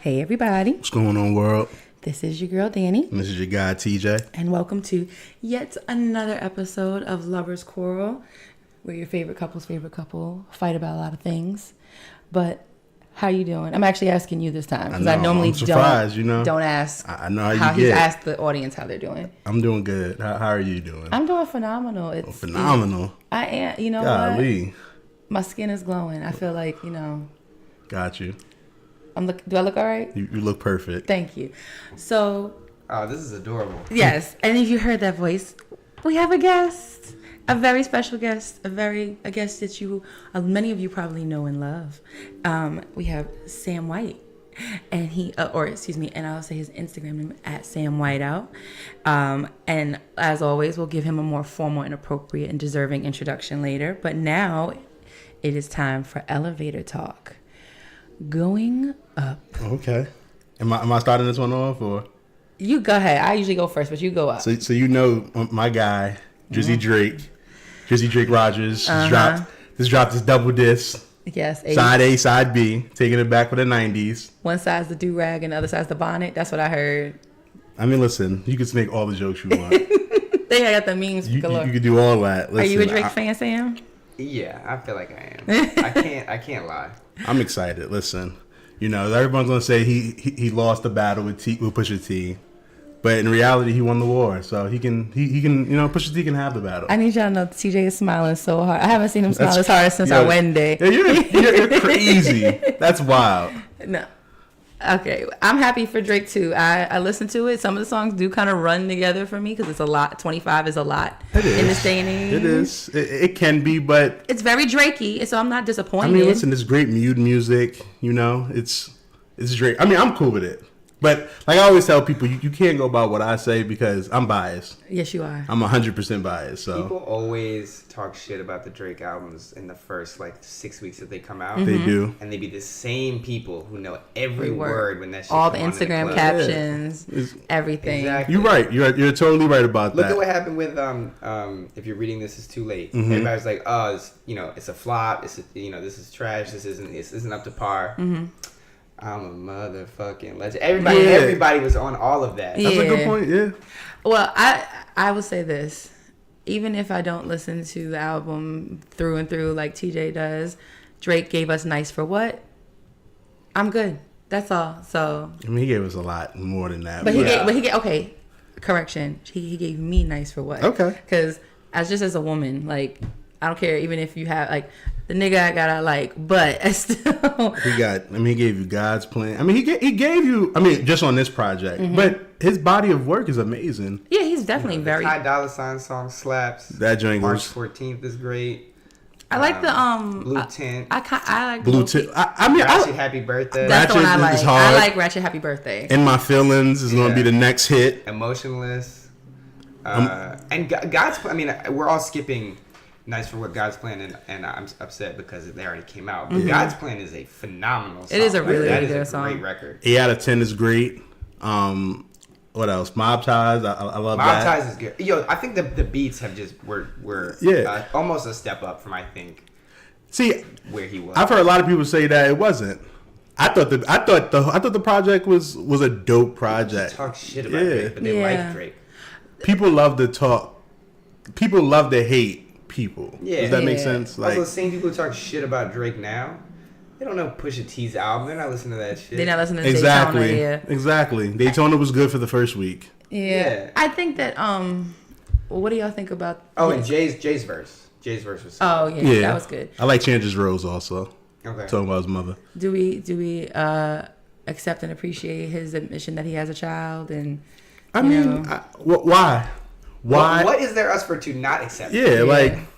Hey everybody. What's going on, world? This is your girl Dani. And this is your guy TJ. And welcome to yet another episode of Lovers Quarrel, where your favorite couple fight about a lot of things. But how you doing? I'm actually asking you this time because I normally I'm surprised, don't ask. I know how he's get. asked the audience how they're doing. I'm doing good. How are you doing? I'm doing phenomenal. Phenomenal. I am. You know Golly. what? My skin is glowing. I feel like Got you. Do I look all right? You look perfect. Thank you. So. Oh, this is adorable. Yes, and if you heard that voice, we have a guest, a very special guest, a guest that many of you probably know and love. We have Sam White, and and I'll say his Instagram name at samwhiteout. And as always, we'll give him a more formal and appropriate and deserving introduction later. But now, it is time for elevator talk. Going up. Okay. Am I starting this one off or? You go ahead. I usually go first, but you go up. So you know my guy, Drizzy Drake Rogers, just dropped his double disc. Yes. Side A, side B, taking it back for the 90s. One side's the do-rag and the other side's the bonnet. That's what I heard. I mean, listen, you can make all the jokes you want. They got the memes you galore. can do all that. Listen, are you a Drake fan, Sam? Yeah, I feel like I am. I can't lie. I'm excited. Listen, everyone's gonna say he lost the battle with Pusha T, but in reality he won the war. So he can Pusha T can have the battle. I need y'all to know TJ is smiling so hard. I haven't seen him smile as hard since our wedding day. Yeah, you're crazy. That's wild. No. Okay, I'm happy for Drake too. I listened to it. Some of the songs do kind of run together for me because it's a lot. 25 is a lot in this day and age. It is. It can be, but it's very Drakey, so I'm not disappointed. I mean, listen, it's great mood music. It's Drake. I mean, I'm cool with it. But like I always tell people, you can't go by what I say because I'm biased. Yes, you are. I'm 100% biased. So people always talk shit about the Drake albums in the first 6 weeks that they come out. They do, and they be the same people who know every word when that shit all the come on Instagram in the captions, everything. Exactly. You're right. You're totally right about that. Look at what happened with if you're reading this, it's too late. Mm-hmm. Everybody's like, oh, it's a flop. This is trash. This isn't up to par. Mm-hmm. I'm a motherfucking legend. Everybody was on all of that. That's a good point. Yeah. Well, I will say this. Even if I don't listen to the album through and through like TJ does, Drake gave us Nice for What? I'm good. That's all. So I mean, he gave us a lot more than that. But he gave okay. Correction. He gave me Nice for What? Okay. Because as a woman, I don't care even if you have the nigga I gotta but I still he gave you God's Plan. I mean he gave you just on this project. Mm-hmm. But his body of work is amazing. Yeah, he's definitely very High Dollar Sign song slaps. That joint March 14th is great. I like the Blue Tint. I like Blue Tint. Ratchet Happy Birthday. That's the one I like. Is hard. I like Ratchet Happy Birthday. In My Feelings is gonna be the next hit. Emotionless. And God's Plan. I mean, we're all skipping Nice for What, God's Plan, and I'm upset because they already came out. But God's Plan is a phenomenal song. It is a really that good is a song. great record. 8 out of 10 is great. What else? Mob Ties. I love that. Mob Ties is good. Yo, I think the beats have were almost a step up from where he was. I've heard a lot of people say that it wasn't. I thought the project was a dope project. Talk shit about Drake, but they like Drake. People love to talk. People love to hate people. Yeah. Does that make sense? Also, the same people who talk shit about Drake now, they don't know Pusha T's album. They're not listening to that shit. They're not listening to Exactly. Daytona. Yeah. Exactly. Daytona was good for the first week. Yeah. I think that what do y'all think about? And Jay's verse. Jay's verse was. Oh yeah, that was good. I like Changes Rose also. Okay. Talking about his mother. Do we accept and appreciate his admission that he has a child and? Why? Why? What is there us for to not accept? Yeah,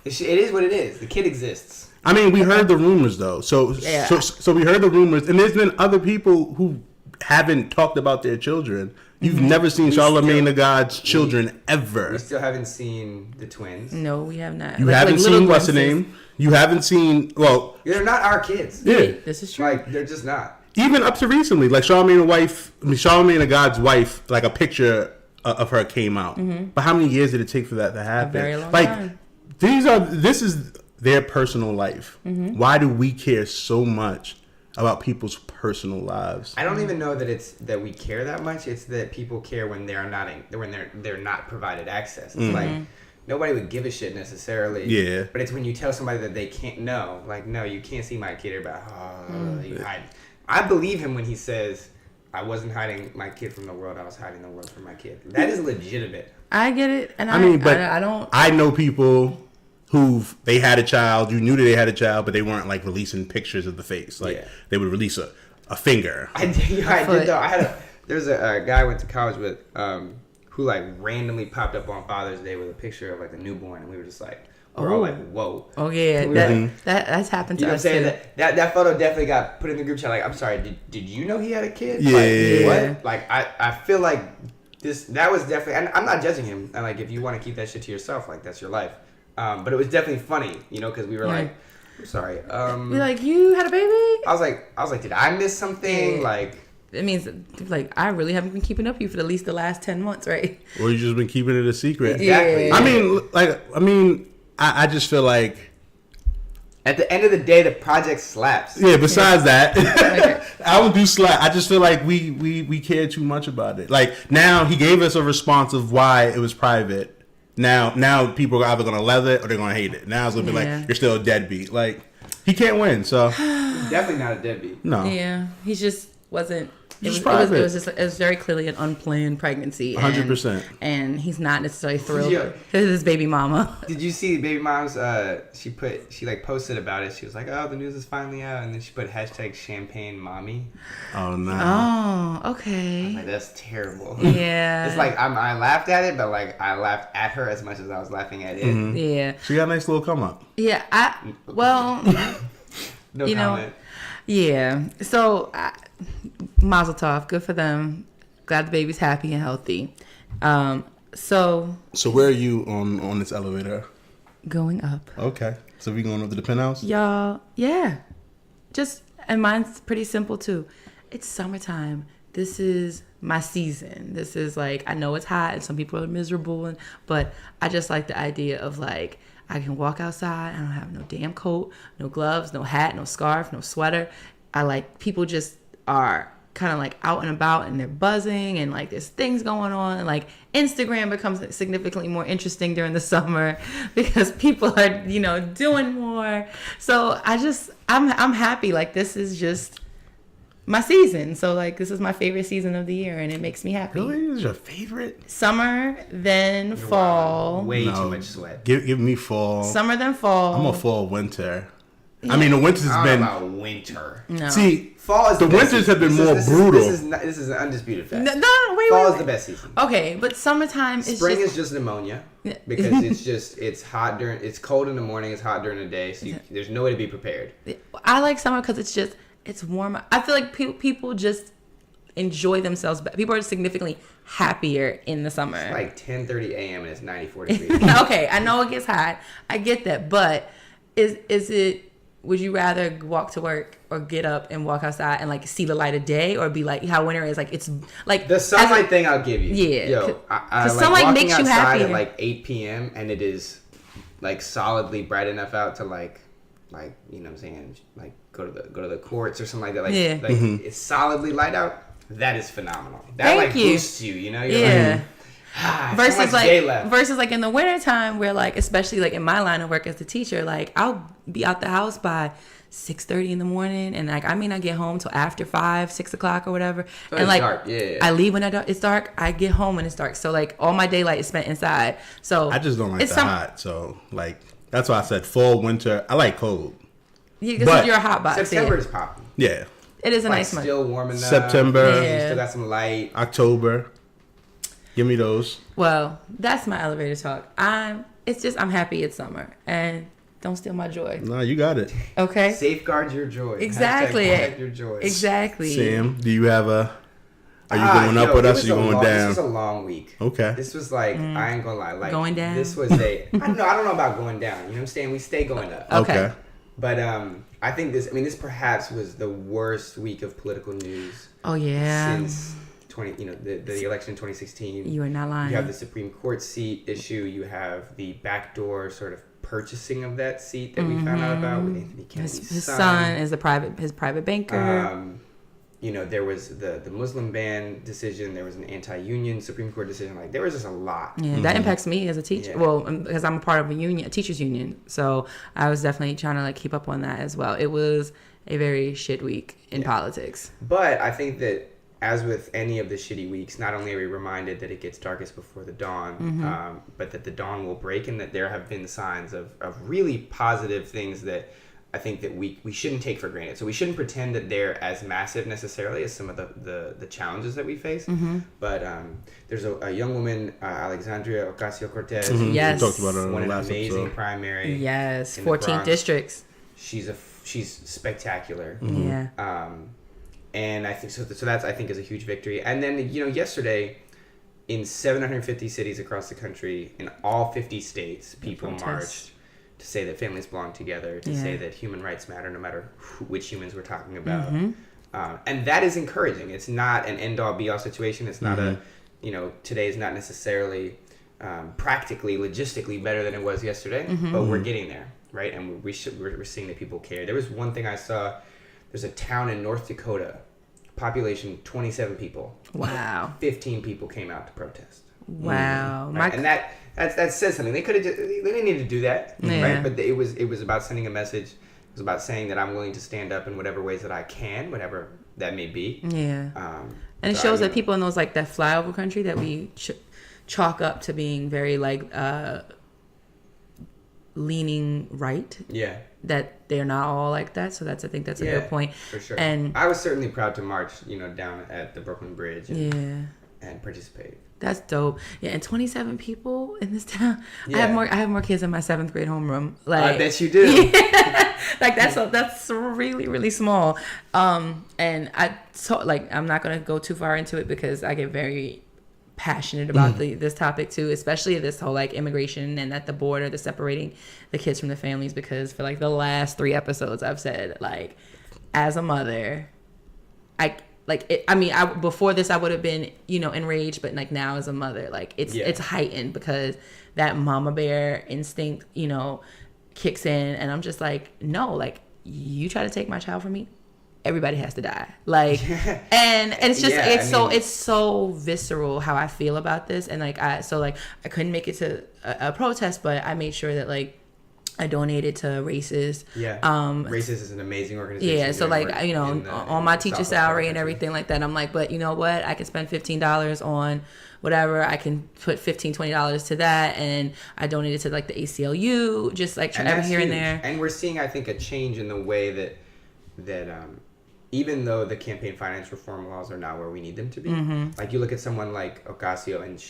it is what it is. The kid exists. I mean, we heard the rumors though. So we heard the rumors, and there's been other people who haven't talked about their children. You've never seen Charlamagne the God's children ever. We still haven't seen the twins. No, we have not. You haven't seen what's the name? You haven't seen they're not our kids. Yeah, this is true. They're just not. Even up to recently, Charlamagne the God's wife, a picture of her came out. Mm-hmm. But how many years did it take for that to happen? A very long time. This is their personal life. Mm-hmm. Why do we care so much about people's personal lives. I don't even know that it's that we care that much. It's that people care when they're not provided access. It's like nobody would give a shit necessarily. Yeah. But it's when you tell somebody that they can't know, like, no, you can't see my kid, or about you hide. I believe him when he says, I wasn't hiding my kid from the world. I was hiding the world from my kid. That is legitimate. I get it, and I don't. I know people they had a child. You knew that they had a child, but they weren't like releasing pictures of the face. Like they would release a finger. I did though. There's a guy I went to college with who like randomly popped up on Father's Day with a picture of like a newborn, and we were just like. We're all like, whoa. Oh, yeah. That's happened to us, you know what I'm saying? That photo definitely got put in the group chat. Like, I'm sorry, did you know he had a kid? Yeah. Like, what? Like, I feel like that was definitely... And I'm not judging him. And, like, if you want to keep that shit to yourself, like, that's your life. But it was definitely funny, you know, because we were like, I'm sorry. You're like, you had a baby? I was like, did I miss something? Like... It means, like, I really haven't been keeping up with you for at least the last 10 months, right? Or you just been keeping it a secret. Exactly. Yeah. I just feel like at the end of the day, the project slaps. Yeah. Besides that, I don't do slap. I just feel like we care too much about it. Like now, he gave us a response of why it was private. Now people are either gonna love it or they're gonna hate it. Now it's gonna be like you're still a deadbeat. Like he can't win. So he's definitely not a deadbeat. No. Yeah, he just wasn't. It was very clearly an unplanned pregnancy. 100%. And he's not necessarily thrilled with his baby mama. Did you see baby mom's? She posted about it. She was like, "Oh, the news is finally out," and then she put #champagne mommy. Oh no. Oh, okay. I was like, that's terrible. Yeah. It's like I laughed at it, but like I laughed at her as much as I was laughing at it. Mm-hmm. Yeah. She got a nice little come up. Yeah. No comment. Yeah. So. Mazel tov, good for them. Glad the baby's happy and healthy. So where are you on this elevator? Going up. Okay, so we going up to the penthouse? Y'all, yeah. And mine's pretty simple too. It's summertime. This is my season. This is like, I know it's hot and some people are miserable, but I just like the idea of like, I can walk outside. I don't have no damn coat, no gloves, no hat, no scarf, no sweater. I like people just are kind of like out and about and they're buzzing and like there's things going on, and like Instagram becomes significantly more interesting during the summer because people are, doing more. So I'm happy. Like this is just my season. So like this is my favorite season of the year and it makes me happy. Really? This is your favorite? Summer, then fall. Way too much sweat. Give me fall. Summer, then fall. I'm a fall winter. Yeah. I mean, the winters has been... about winter. No. See, fall is the winters have been more brutal. This is an undisputed fact. Wait. Fall is the best season. Okay, but summertime is Spring is just pneumonia because it's hot it's cold in the morning, it's hot during the day, so there's no way to be prepared. I like summer because it's warm. I feel like people just enjoy themselves. People are significantly happier in the summer. It's like 10:30 a.m. and it's 94 degrees. Okay, I know it gets hot. I get that, but is it? Would you rather walk to work or get up and walk outside and like see the light of day, or be like how winter is? Like it's like the sunlight thing. I'll give you. Yeah, yo, I like sunlight walking makes you outside happy at like 8 p.m. and it is like solidly bright enough out to like you know what I'm saying, like go to the courts or something like that. Like it's solidly light out. That is phenomenal. That boosts you. You know. You're versus like in the wintertime where like, especially like in my line of work as a teacher, like I'll be out the house by 6:30 in the morning, and like I may not get home till after 6 o'clock or whatever. So and like dark. Yeah. I leave when it's dark. I get home when it's dark. So like all my daylight is spent inside. So I just don't like the hot. So like that's why I said fall, winter. I like cold. Yeah, because you're a hot box. September is popping. Yeah. It is a nice month. Still warm enough. September. You still got some light. October. Give me those. Well, that's my elevator talk. I'm happy it's summer, and don't steal my joy. No, you got it. Okay. Safeguard your joy. Exactly. Protect your joy. Exactly. Sam, do you have are you going up with us or you going down? This was a long week. Okay. This was like, I ain't gonna lie. Like, going down? This was I don't know about going down. You know what I'm saying? We stay going up. Okay. But I think this perhaps was the worst week of political news. Oh, yeah. Since the election in 2016. You are not lying. You have the Supreme Court seat issue. You have the backdoor sort of purchasing of that seat that we found out about with Anthony Kennedy's his son is his private banker. You know, there was the Muslim ban decision. There was an anti-union Supreme Court decision. Like, there was just a lot. Yeah, that impacts me as a teacher. Yeah. Well, because I'm a part of a teachers union. So I was definitely trying to like keep up on that as well. It was a very shit week in politics. But I think that as with any of the shitty weeks, not only are we reminded that it gets darkest before the dawn, but that the dawn will break, and that there have been signs of really positive things that I think that we shouldn't take for granted. So we shouldn't pretend that they're as massive necessarily as some of the challenges that we face. But there's a young woman, Alexandria Ocasio-Cortez. Yes. We talked about her won an last amazing episode. primary. Yes, in 14 districts. She's spectacular. Yeah. And I think so that's, I think, is a huge victory. And then, you know, yesterday in 750 cities across the country, in all 50 states, people marched to say that families belong together, to say that human rights matter no matter which humans we're talking about. And that is encouraging. It's not an end-all be-all situation. It's not you know, today is not necessarily practically, logistically better than it was yesterday, but we're getting there, right? And we're seeing that people care. There was one thing I saw. There's a town in North Dakota, population 27 people. Wow. 15 people came out to protest. Wow. Right? And that says something. They could have they didn't need to do that, right? But it was about sending a message. It was about saying that I'm willing to stand up in whatever ways that I can, whatever that may be. Yeah. And it shows that people in those like that flyover country that we chalk up to being very like leaning right. Yeah. That they're not all like that. So I think that's a good point. For sure. And I was certainly proud to march, you know, down at the Brooklyn Bridge and participate. That's dope. Yeah, and 27 people in this town. Yeah. I have more kids in my 7th grade homeroom. Like, I bet you do. Yeah. Like that's really, really small. And I'm not gonna go too far into it because I get very passionate about this topic too, especially this whole like immigration and at the border, the separating the kids from the families, because for like the last 3 episodes I've said, like, as a mother, before this I would have been, you know, enraged, but like now as a mother, like it's heightened because that mama bear instinct, you know, kicks in, and I'm just like, no, like, you try to take my child from me, everybody has to die. Like, and it's just, it's so visceral how I feel about this. And like, I couldn't make it to a protest, but I made sure that like I donated to Races. Yeah. Races is an amazing organization. Yeah. So like, you know, on my teacher salary and everything like that, I'm like, but you know what? I can spend $15 on whatever. I can put $15-$20 to that, and I donated to like the ACLU, just like every here and there. And we're seeing, I think, a change in the way that even though the campaign finance reform laws are not where we need them to be, like you look at someone like Ocasio, and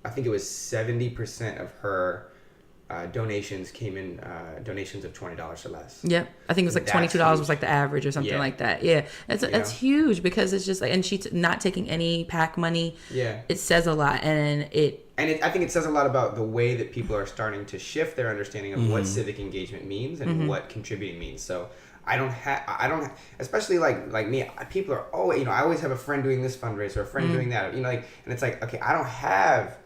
I think it was 70% of her donations came in donations of $20 or less. Yep, I think it was like $22 was like the average or something like that. Yeah, that's huge, because it's just like, and she's not taking any PAC money. Yeah, it says a lot, and I think it says a lot about the way that people are starting to shift their understanding of what civic engagement means and what contributing means. So I don't, especially like me, people are always, you know, I always have a friend doing this fundraiser, a friend doing that, you know, like, and it's like, okay, I don't have,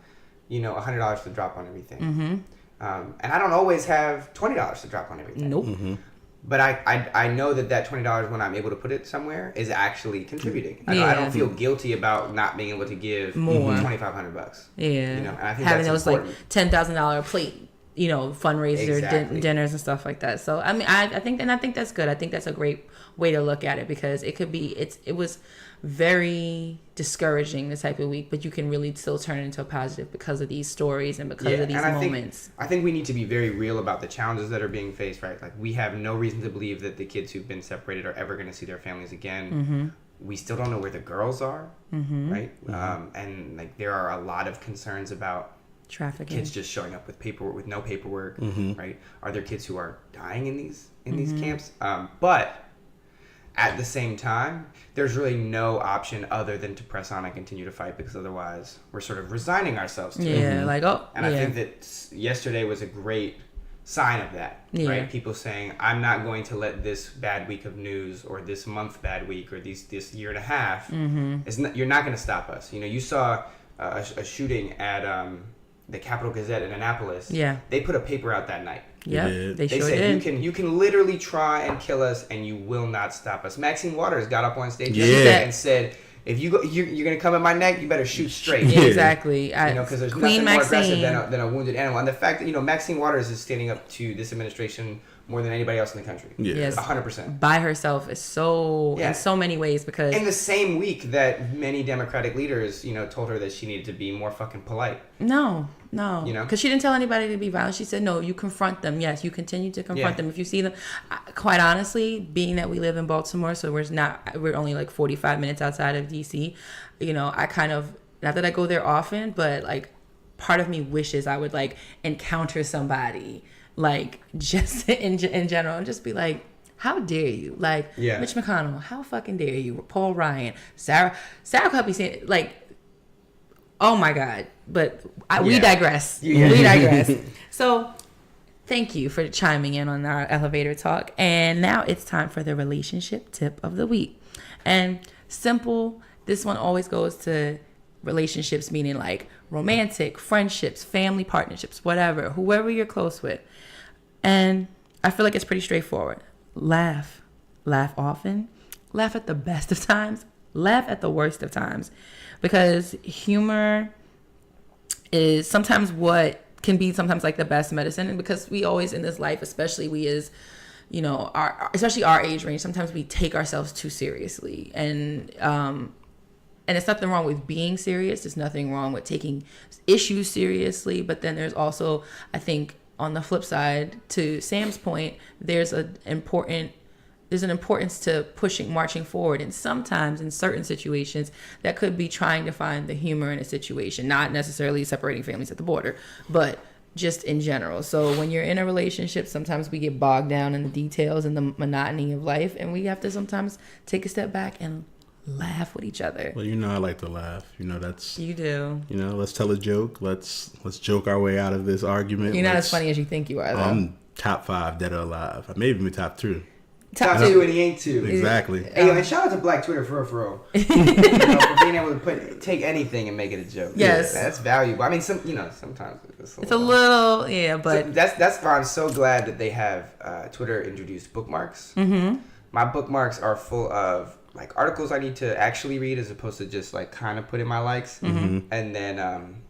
you know, $100 to drop on everything. And I don't always have $20 to drop on everything. Nope. But I know that $20, when I'm able to put it somewhere, is actually contributing. I don't feel guilty about not being able to give more $2,500. Yeah. You know, and I think having that's those important. Like $10,000 plate, you know, fundraiser dinners and stuff like that. So I mean, I think that's good. I think that's a great way to look at it, because it could be, it was very discouraging this type of week, but you can really still turn it into a positive because of these stories and because of these moments. I think we need to be very real about the challenges that are being faced, right? Like, we have no reason to believe that the kids who've been separated are ever going to see their families again. We still don't know where the girls are, right? And like, there are a lot of concerns about trafficking, kids just showing up with paperwork, with no paperwork, right? Are there kids who are dying in these camps? But at the same time, there's really no option other than to press on and continue to fight, because otherwise we're sort of resigning ourselves to it. And I think that yesterday was a great sign of that, right? People saying, I'm not going to let this bad week of news, or this month bad week, or this year and a half, you're not going to stop us. You know, you saw a shooting at the Capitol Gazette in Annapolis. Yeah. They put a paper out that night. Yeah, they sure said did. you can literally try and kill us, and you will not stop us. Maxine Waters got up on stage and said, "If you're gonna come at my neck, you better shoot straight." Yeah, exactly. Because there's Queen nothing Maxine. more aggressive than a wounded animal. And the fact that Maxine Waters is standing up to this administration more than anybody else in the country. Yes, 100%. By herself is in so many ways, because in the same week that many Democratic leaders, told her that she needed to be more fucking polite. No, because she didn't tell anybody to be violent. She said, no, you confront them. Yes, you continue to confront them if you see them. Quite honestly, being that we live in Baltimore, so we're only like 45 minutes outside of DC. I kind of, not that I go there often, but like part of me wishes I would like encounter somebody. Like, just in general, and just be like, how dare you? Like, Mitch McConnell, how fucking dare you? Paul Ryan, Sarah could be saying, like, oh my God. But we digress. Yeah. We digress. So, thank you for chiming in on our elevator talk. And now it's time for the relationship tip of the week. And simple, this one always goes to relationships, meaning like romantic, friendships, family partnerships, whatever, whoever you're close with. And I feel like it's pretty straightforward. Laugh often, laugh at the best of times, laugh at the worst of times, because humor is sometimes what can be sometimes like the best medicine. And because we always in this life, especially we as, especially our age range, sometimes we take ourselves too seriously. And it's nothing wrong with being serious. There's nothing wrong with taking issues seriously. But then there's also, I think, on the flip side, to Sam's point, there's an importance to marching forward. And sometimes in certain situations, that could be trying to find the humor in a situation, not necessarily separating families at the border, but just in general. So when you're in a relationship, sometimes we get bogged down in the details and the monotony of life, and we have to sometimes take a step back and laugh with each other. Well, I like to laugh. That's you do. Let's tell a joke. Let's joke our way out of this argument. You're not as funny as you think you are, though. I'm top 5 dead or alive. I may even be top 2. Top 2 and he ain't 2. Exactly. Hey, and shout out to Black Twitter for real. For being able to take anything and make it a joke. Yes, that's valuable. I mean, sometimes it's a little, but so that's why I'm so glad that they have Twitter introduced bookmarks. Mm-hmm. My bookmarks are full of like articles I need to actually read as opposed to just like kind of put in my likes. Mm-hmm. And then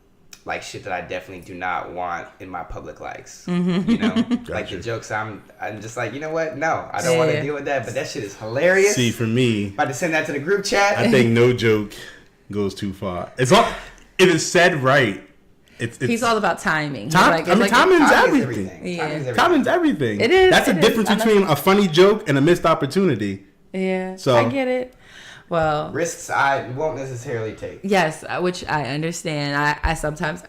like shit that I definitely do not want in my public likes. Mm-hmm. Gotcha. Like the jokes I'm just like, you know what? No, I don't want to deal with that. But that shit is hilarious. See, for me, about to send that to the group chat. I think no joke goes too far. It is said right. He's all about timing. Timing's everything. Yeah. Timing's everything. It is. That's the difference between a funny joke and a missed opportunity. Yeah, so I get it. Well, risks I won't necessarily take. Yes, which I understand. I sometimes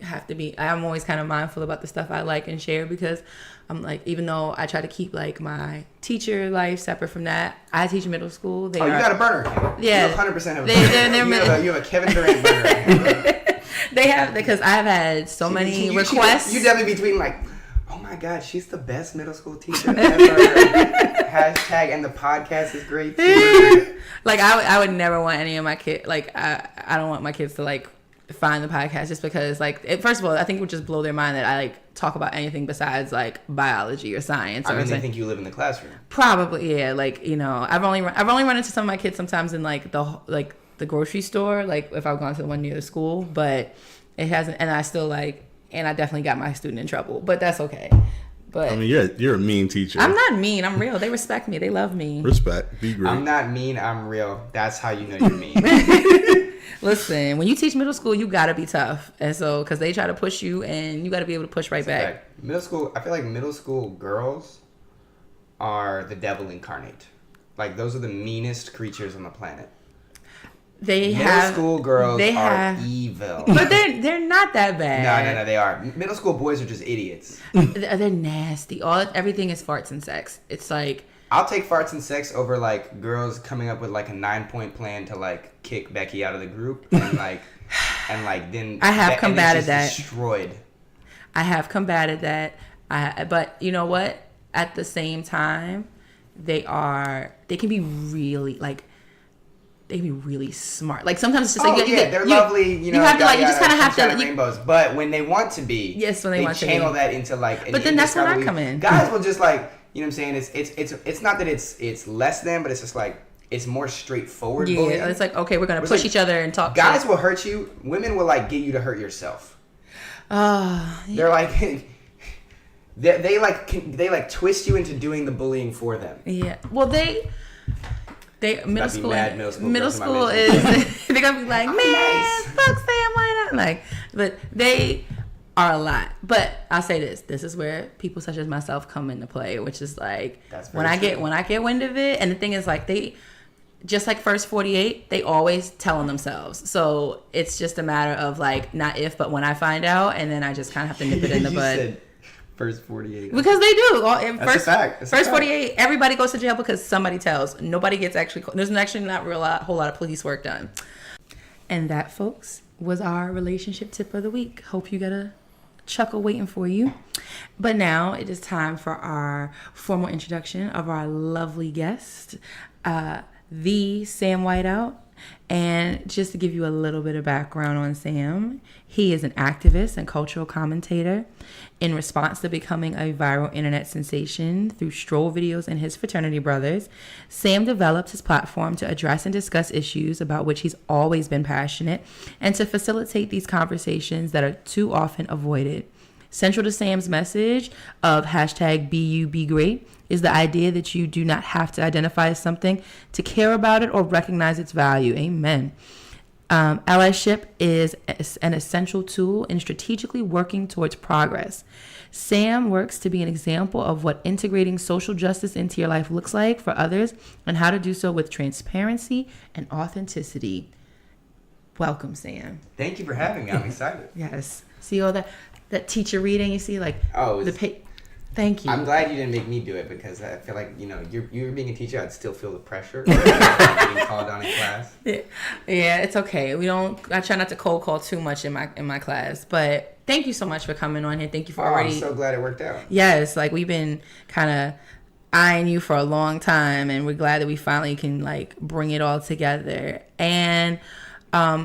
have to be. I'm always kind of mindful about the stuff I like and share, because I'm like, even though I try to keep like my teacher life separate from that. I teach middle school. You got a burner account. Yeah, you 100% have a burner. You have a Kevin Durant burner. They have, because I've had so many requests. You definitely between like, oh my God, she's the best middle school teacher ever. Hashtag, and the podcast is great too. Like I would never want any of my kids, like I don't want my kids to like find the podcast, just because first of all, I think it would just blow their mind that I like talk about anything besides like biology or science. I mean, they think you live in the classroom. Probably, yeah. Like, I've only run into some of my kids sometimes in like the grocery store, like if I've gone to the one near the school, but it hasn't, and I still and I definitely got my student in trouble, but that's okay. But I mean, you're a mean teacher. I'm not mean. I'm real. They respect me. They love me. Respect. Be great. I'm not mean. I'm real. That's how you know you're mean. Listen, when you teach middle school, you gotta be tough, and so because they try to push you, and you gotta be able to push right back. Middle school. I feel like middle school girls are the devil incarnate. Like, those are the meanest creatures on the planet. Middle school girls are evil. But they're not that bad. No, they are. Middle school boys are just idiots. They're nasty. Everything is farts and sex. It's like, I'll take farts and sex over like girls coming up with like a 9-point plan to like kick Becky out of the group and then I have combated that. Destroyed. I have combated that. But you know what? At the same time, they can be really like. they be really smart. Like sometimes it's just they're lovely. You have to like you just kind of have to rainbows. But when they want to be, yes, when they want to channel that into like. But then that's when I come in. Guys will just like, you know what I'm saying? It's not that it's less than, but it's just like it's more straightforward. Yeah, bullying. It's like okay, we're gonna push each other and talk. Guys will hurt you. Women will like get you to hurt yourself. They're like. They like twist you into doing the bullying for them. Yeah. Well, they middle school is they're gonna be like, man, nice. Fuck Sam, why not? Like, but they are a lot. But I'll say this is where people such as myself come into play, which is like when I get wind of it, and the thing is like they just like First 48, they always tell on themselves. So it's just a matter of like not if but when I find out, and then I just kind of have to nip it in the bud. First 48. Because they do. That's a fact. First 48, everybody goes to jail because somebody tells. Nobody gets there's actually not a whole lot of police work done. And that, folks, was our relationship tip of the week. Hope you got a chuckle waiting for you. But now it is time for our formal introduction of our lovely guest, the Sam Whiteout. And just to give you a little bit of background on Sam, he is an activist and cultural commentator. In response to becoming a viral internet sensation through stroll videos and his fraternity brothers, Sam developed his platform to address and discuss issues about which he's always been passionate and to facilitate these conversations that are too often avoided. Central to Sam's message of #BeYouBeGreat is the idea that you do not have to identify as something to care about it or recognize its value. Amen. Allyship is an essential tool in strategically working towards progress. Sam works to be an example of what integrating social justice into your life looks like for others and how to do so with transparency and authenticity. Welcome, Sam. Thank you for having me. I'm excited. Yes. See all that teacher reading, you see like Thank you. I'm glad you didn't make me do it because I feel like, you're being a teacher, I'd still feel the pressure. Getting called on in class. Yeah, it's okay. I try not to cold call too much in my class, but thank you so much for coming on here. Thank you for already. I'm so glad it worked out. Yes, like we've been kind of eyeing you for a long time, and we're glad that we finally can like bring it all together. And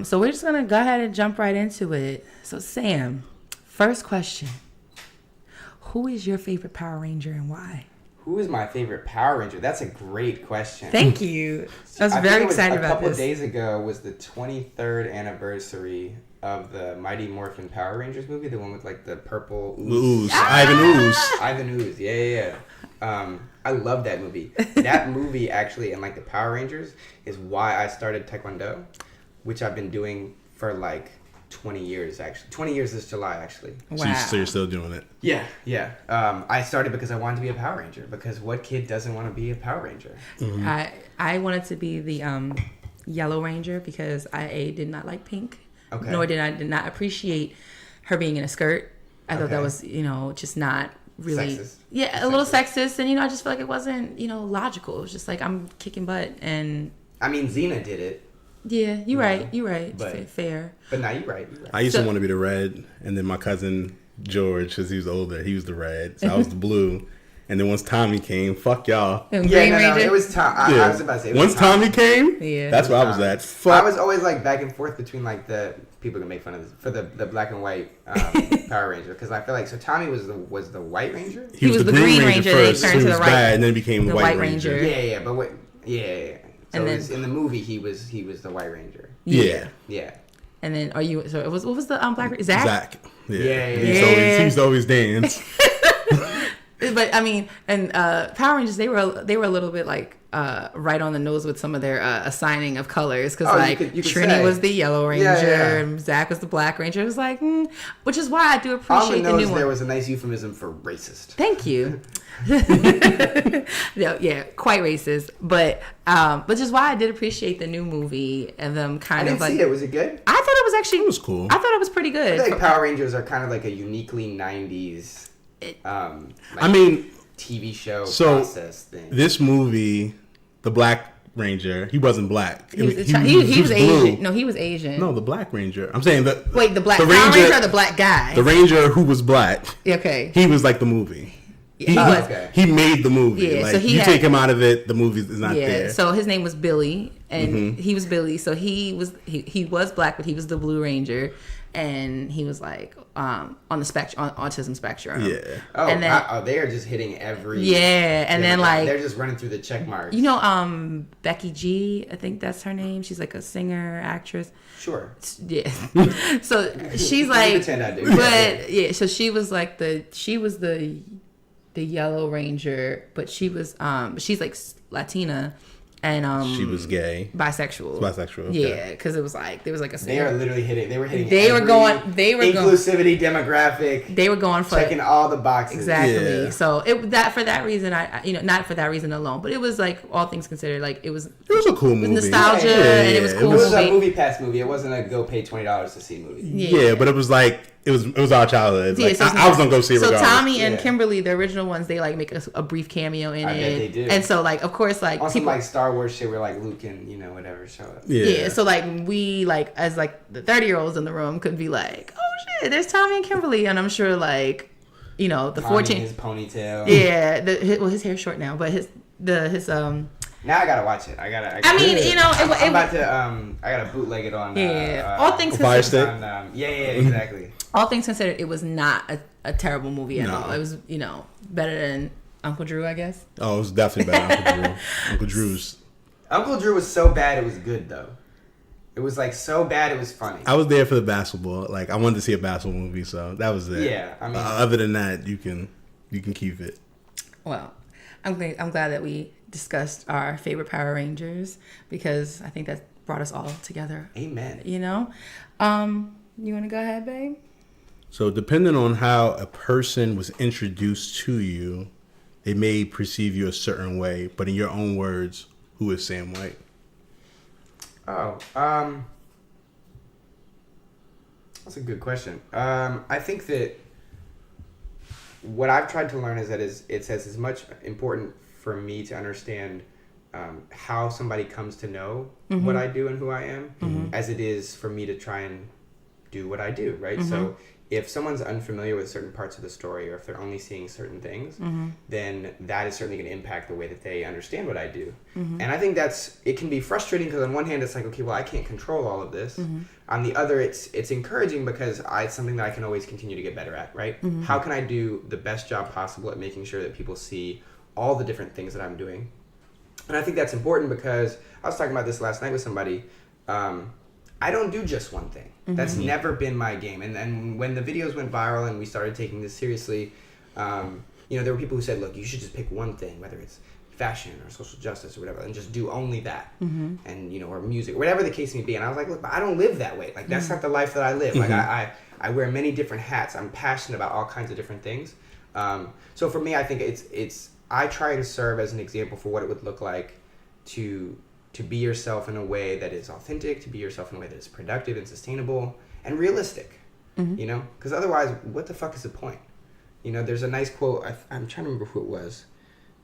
so we're just gonna go ahead and jump right into it. So Sam, first question. Who is your favorite Power Ranger and why? Who is my favorite Power Ranger? That's a great question. Thank you. I was very excited about this. A couple days ago was the 23rd anniversary of the Mighty Morphin Power Rangers movie, the one with like the purple ooze. Ivan Ooze. Yeah. I love that movie. That movie actually, and like the Power Rangers, is why I started Taekwondo, which I've been doing for like 20 years actually. 20 years this July actually. Wow. So you're still doing it? Yeah. I started because I wanted to be a Power Ranger. Because what kid doesn't want to be a Power Ranger? Mm-hmm. I wanted to be the Yellow Ranger because I did not like pink. Okay. Nor did not appreciate her being in a skirt. I thought that was just not really sexist. Yeah, a little sexist, and I just felt like it wasn't logical. It was just like I'm kicking butt, and I mean Xena did it. Yeah, you're right. But, fair. But now you're right. I used to want to be the red, and then my cousin George, because he was older, he was the red, so I was the blue. And then once Tommy came, fuck y'all. No, it was Tommy. I was about to say. Once Tommy came, that's where I was at. Fuck. I was always like back and forth between like the people gonna make fun of this for the black and white Power Ranger, because I feel like Tommy was the White Ranger. He was the Green Ranger first, then he turned to the right, bad, and then became the White Ranger. Yeah, but So in the movie, he was the White Ranger. Yeah. And then what was the Black Ranger? Zach? Yeah. He used to always dance. But I mean, and Power Rangers, they were a little bit like right on the nose with some of their assigning of colors, because Trini was the Yellow Ranger and Zach was the Black Ranger. It was like, which is why I do appreciate the new one. There was a nice euphemism for racist. Thank you. Quite racist, but just why I did appreciate the new movie and them kind of like. I didn't see it. Was it good? I thought it was actually. It was cool. I thought it was pretty good. I feel like Power Rangers are kind of like a uniquely 90s. TV show process thing. This movie, the Black Ranger, he wasn't black. He was Asian. No, he was Asian. No, the Black Ranger. I'm saying the Black Ranger or the black guy? The Ranger who was black. Okay. He was like the movie. He made the movie. Yeah, like, so take him out of it, the movie is not there. So his name was Billy. and he was Billy. So he was black, but he was the Blue Ranger, and he was like on the spectrum, on autism spectrum. Yeah. Oh, and then, they are just hitting every. Yeah, and then like they're just running through the check marks. You know, Becky G, I think that's her name. She's like a singer, actress. Sure. Yeah. So she's like, pretend I do. But yeah, so she was like the Yellow Ranger, but she's like Latina, and she was gay, bisexual. Bisexual. Okay. Yeah, because it was like there was like a. They are literally hitting. They were hitting. They were going. Inclusivity, demographic. They were going for checking all the boxes. Exactly. Yeah. So for that reason, I not for that reason alone, but it was like all things considered, like it was a cool movie. Nostalgia, and it was cool. It was a movie pass movie. It wasn't a go pay $20 to see movie. Yeah, but it was like it was our childhood. Like, so I was gonna go see it. So regardless. Tommy and Kimberly, the original ones, they like make a brief cameo in I it. bet they do. And so like of course like on some people, like Star Wars shit where like Luke and whatever show up. Yeah. So like we like as like the 30-year-olds in the room could be like, oh shit, there's Tommy and Kimberly, and I'm sure like the Tommy 14 his ponytail. Yeah, his hair's short now, but his Now I gotta watch it. I gotta I'm about to I gotta bootleg it on. All things Fire considered. Stick. Exactly. All things considered, it was not a terrible movie at all. It was better than Uncle Drew, I guess. Oh, it was definitely better than Uncle Drew. Uncle Drew's. Uncle Drew was so bad it was good though. It was like so bad it was funny. I was there for the basketball. Like I wanted to see a basketball movie, so that was it. Yeah, I mean, other than that, you can keep it. Well, I'm glad that we discussed our favorite Power Rangers because I think that brought us all together. Amen. You want to go ahead, babe? So depending on how a person was introduced to you, they may perceive you a certain way. But in your own words, who is Sam White? Oh, that's a good question. I think that what I've tried to learn is that it's as much important for me to understand how somebody comes to know what I do and who I am as it is for me to try and do what I do, right? So if someone's unfamiliar with certain parts of the story or if they're only seeing certain things, then that is certainly going to impact the way that they understand what I do. And I think it can be frustrating because on one hand it's like, okay, well, I can't control all of this. On the other, it's encouraging because it's something that I can always continue to get better at, right? How can I do the best job possible at making sure that people see all the different things that I'm doing? And I think that's important because I was talking about this last night with somebody. I don't do just one thing. That's never been my game. And then when the videos went viral and we started taking this seriously, there were people who said, look, you should just pick one thing, whether it's fashion or social justice or whatever, and just do only that. And, or music, or whatever the case may be. And I was like, look, but I don't live that way. Like, that's not the life that I live. Like, I wear many different hats. I'm passionate about all kinds of different things. So for me, I think I try and serve as an example for what it would look like to be yourself in a way that is authentic, to be yourself in a way that is productive and sustainable and realistic, because otherwise, what the fuck is the point? There's a nice quote. I'm trying to remember who it was.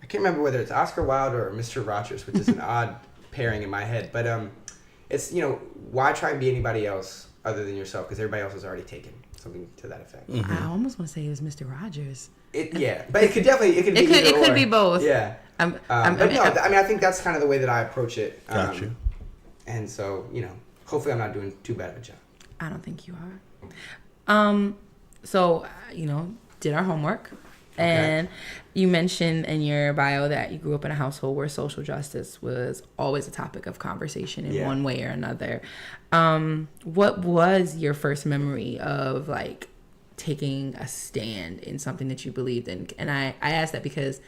I can't remember whether it's Oscar Wilde or Mr. Rogers, which is an odd pairing in my head. But it's, why try and be anybody else other than yourself? Because everybody else has already taken something to that effect. I almost want to say it was Mr. Rogers. But it could be both. Yeah. I think that's kind of the way that I approach it. Gotcha. And so, hopefully I'm not doing too bad of a job. I don't think you are. So, did our homework. Okay. And you mentioned in your bio that you grew up in a household where social justice was always a topic of conversation in one way or another. What was your first memory of, like, taking a stand in something that you believed in? And I asked that because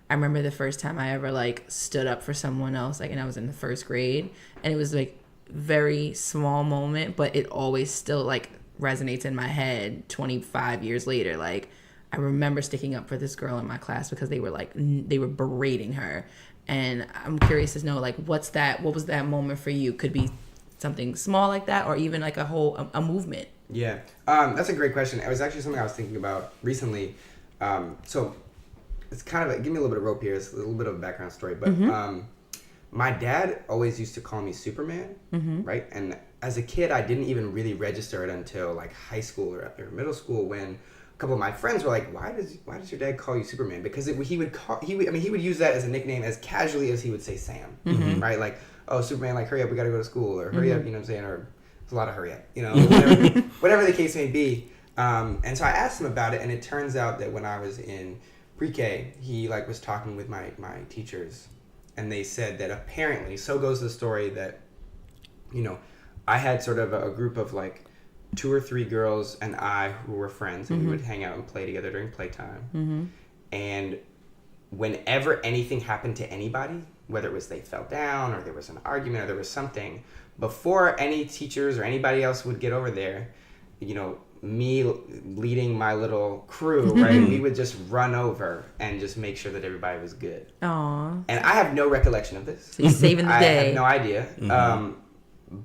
I remember the first time I ever like stood up for someone else, like, and I was in the first grade, and it was like very small moment, but it always still like resonates in my head 25 years later. Like, I remember sticking up for this girl in my class because they were berating her, and I'm curious to know, like, what was that moment for you? Could be something small like that, or even like a movement. Yeah, that's a great question. It was actually something I was thinking about recently. So it's kind of give me a little bit of rope here. It's a little bit of a background story, but my dad always used to call me Superman, right? And as a kid, I didn't even really register it until like high school or middle school when a couple of my friends were like, "Why does your dad call you Superman?" Because he would use that as a nickname as casually as he would say Sam, right? Like, oh, Superman, like, hurry up, we got to go to school, or hurry up, you know what I'm saying, or there's a lot of hurry up, you know, whatever the case may be. And so I asked him about it, and it turns out that when I was in pre-K, he like was talking with my teachers, and they said that apparently, so goes the story that, you know, I had sort of a group of like 2 or 3 girls and I who were friends, and we would hang out and play together during playtime. And whenever anything happened to anybody, whether it was they fell down or there was an argument or there was something, before any teachers or anybody else would get over there, you know, me leading my little crew, right, we would just run over and just make sure that everybody was good. Aww. And I have no recollection of this. So you're saving the day. I have no idea.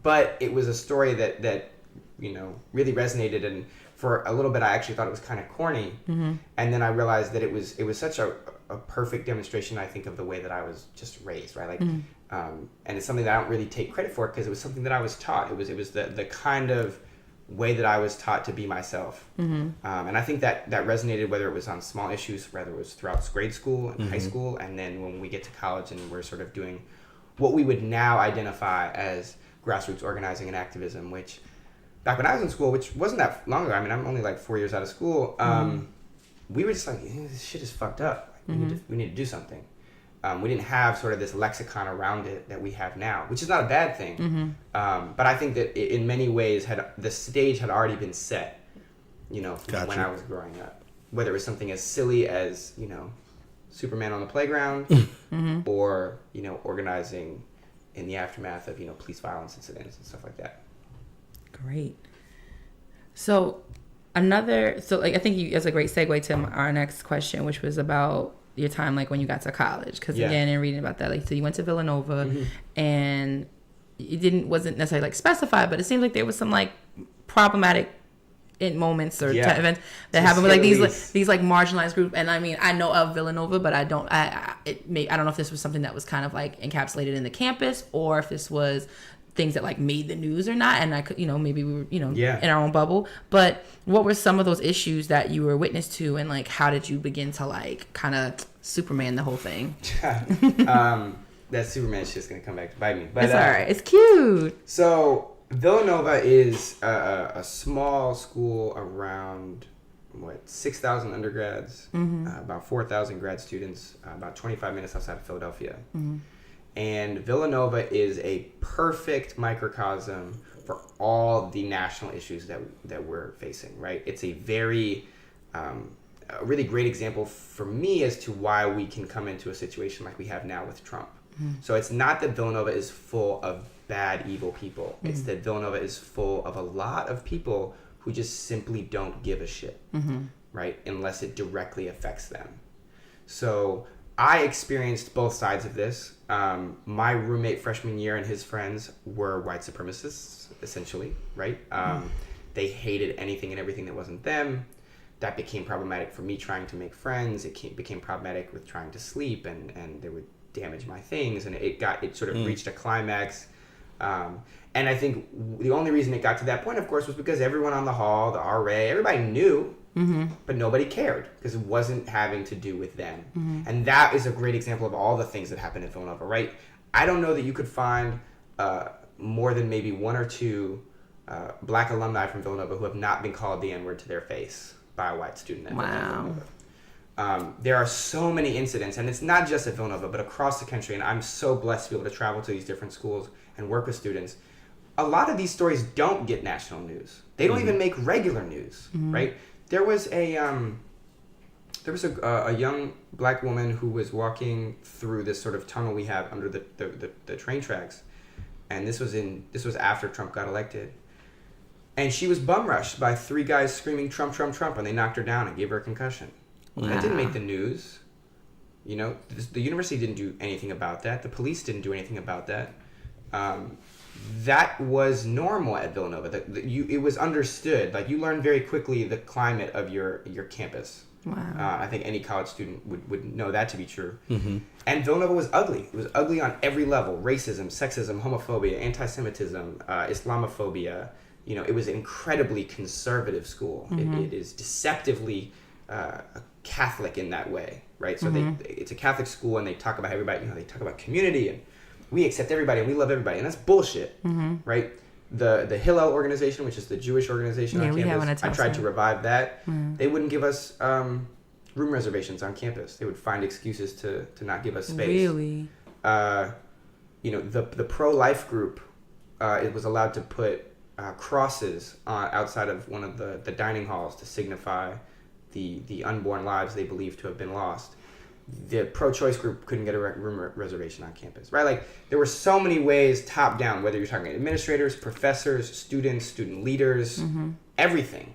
But it was a story that you know, really resonated, and for a little bit I actually thought it was kind of corny. And then I realized that it was such a perfect demonstration, I think, of the way that I was just raised, right? Like, and it's something that I don't really take credit for, because it was something that I was taught. It was the kind of way that I was taught to be myself. And I think that resonated, whether it was on small issues, whether it was throughout grade school and high school, and then when we get to college and we're sort of doing what we would now identify as grassroots organizing and activism, which back when I was in school, which wasn't that long ago, I mean, I'm only like 4 years out of school, we were just like, this shit is fucked up. Like, we need to do something. We didn't have sort of this lexicon around it that we have now, which is not a bad thing. But I think that in many ways the stage had already been set, you know, from when I was growing up. Whether it was something as silly as, you know, Superman on the playground, or, you know, organizing in the aftermath of, you know, police violence incidents and stuff like that. Great. So like, I think that's a great segue to our next question, which was about your time, like, when you got to college. Because again, in reading about that, like, so you went to Villanova, and it wasn't necessarily like specified, but it seems like there was some like problematic moments or events that happened with like these like marginalized groups. And I mean, I know of Villanova, but I don't know if this was something that was kind of like encapsulated in the campus, or if this was things that like made the news or not. And I could, you know, maybe we were, you know, in our own bubble. But what were some of those issues that you were witness to, and like how did you begin to like kind of Superman the whole thing? That Superman shit's gonna come back to bite me. But it's all right. It's cute. So Villanova is a small school around 6,000 undergrads, about 4,000 grad students, about 25 minutes outside of Philadelphia. And Villanova is a perfect microcosm for all the national issues that we're facing, right? It's a very, a really great example for me as to why we can come into a situation like we have now with Trump. So it's not that Villanova is full of bad, evil people. It's that Villanova is full of a lot of people who just simply don't give a shit, right? Unless it directly affects them. So I experienced both sides of this. My roommate freshman year and his friends were white supremacists, essentially, right? They hated anything and everything that wasn't them. That became problematic for me trying to make friends. It became problematic with trying to sleep, and they would damage my things, and it sort of reached a climax. And I think the only reason it got to that point, of course, was because everyone on the hall, the RA, everybody knew, but nobody cared because it wasn't having to do with them. And that is a great example of all the things that happened in Villanova, right? I don't know that you could find more than maybe 1 or 2 black alumni from Villanova who have not been called the N-word to their face by a white student at Villanova. There are so many incidents, and it's not just at Villanova, but across the country, and I'm so blessed to be able to travel to these different schools and work with students. A lot of these stories don't get national news. They don't even make regular news, right? There was a young black woman who was walking through this sort of tunnel we have under the train tracks, and this was after Trump got elected, and she was bum rushed by 3 guys screaming Trump, Trump, Trump, and they knocked her down and gave her a concussion. Wow. That didn't make the news. You know, the university didn't do anything about that. The police didn't do anything about that. That was normal at Villanova. It was understood. Like, you learned very quickly the climate of your campus. Wow. I think any college student would know that to be true. And Villanova was ugly. It was ugly on every level. Racism, sexism, homophobia, anti-Semitism, Islamophobia. You know, it was an incredibly conservative school. It is deceptively Catholic in that way, right? So it's a Catholic school, and they talk about everybody, you know, they talk about community and we accept everybody and we love everybody, and that's bullshit, right? The Hillel organization, which is the Jewish organization on campus, I tried to revive that. They wouldn't give us room reservations on campus. They would find excuses to not give us space. Really? The pro-life group, it was allowed to put crosses outside of one of the dining halls to signify the unborn lives they believed to have been lost. The pro-choice group couldn't get a room reservation on campus, right? Like, there were so many ways top down, whether you're talking administrators, professors, students, student leaders, everything,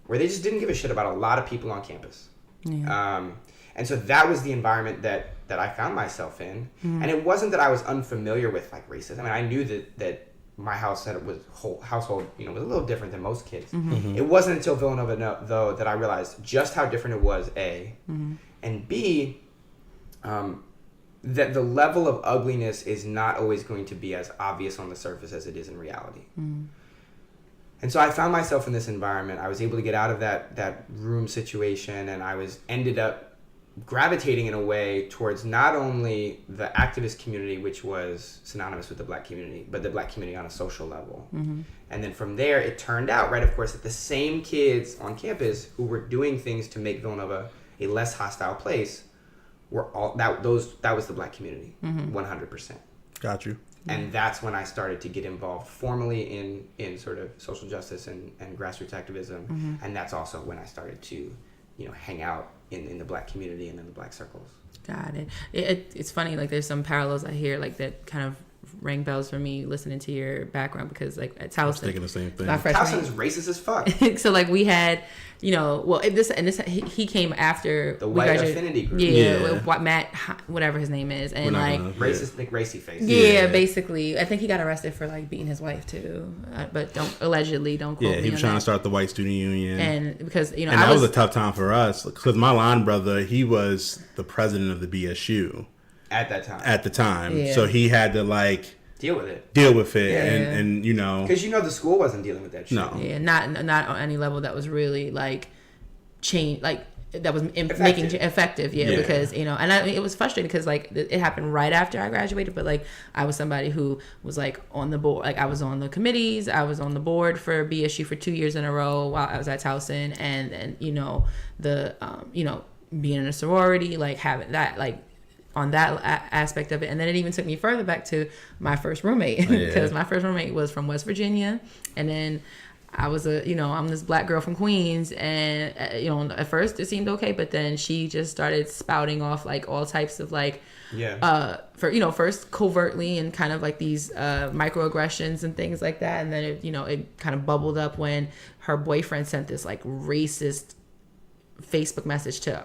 where they just didn't give a shit about a lot of people on campus. Yeah. And so that was the environment that I found myself in. And it wasn't that I was unfamiliar with like racism. I mean, I knew that my household was a little different than most kids. It wasn't until Villanova though that I realized just how different it was, A, and B, that the level of ugliness is not always going to be as obvious on the surface as it is in reality. And so I found myself in this environment. I was able to get out of that room situation, and I ended up gravitating in a way towards not only the activist community, which was synonymous with the Black community, but the Black community on a social level. And then from there, it turned out, right, of course, that the same kids on campus who were doing things to make Villanova a less hostile place were all that was the Black community, 100%. Got you. And that's when I started to get involved formally in sort of social justice and grassroots activism. And that's also when I started to, hang out in the Black community and in the Black circles. Got it. It's funny, like there's some parallels I hear like that kind of rang bells for me listening to your background, because like at Towson, I was thinking the same thing. Towson is racist as fuck. So like we had, he came after the white affinity group. What Matt, whatever his name is, and like racist McRacy face. Yeah, basically, I think he got arrested for like beating his wife too, but don't quote me. Yeah, he was trying to start the white student union, and because and that was a tough time for us because my line brother, he was the president of the BSU. At the time. Yeah. So he had to like deal with it. And because the school wasn't dealing with that shit. No. Yeah, not on any level that was really like change, like that was making effective. Yeah, because and it was frustrating because like it happened right after I graduated, but like I was somebody who was like on the board, like I was on the committees, I was on the board for BSU for 2 years in a row while I was at Towson, and being in a sorority, like having that like on that aspect of it. And then it even took me further back to my first roommate, because my first roommate was from West Virginia, and then I was I'm this Black girl from Queens, and at first it seemed okay, but then she just started spouting off like all types of like first covertly and kind of like these microaggressions and things like that, and then it kind of bubbled up when her boyfriend sent this like racist Facebook message to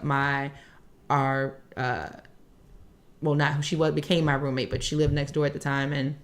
became my roommate, but she lived next door at the time, and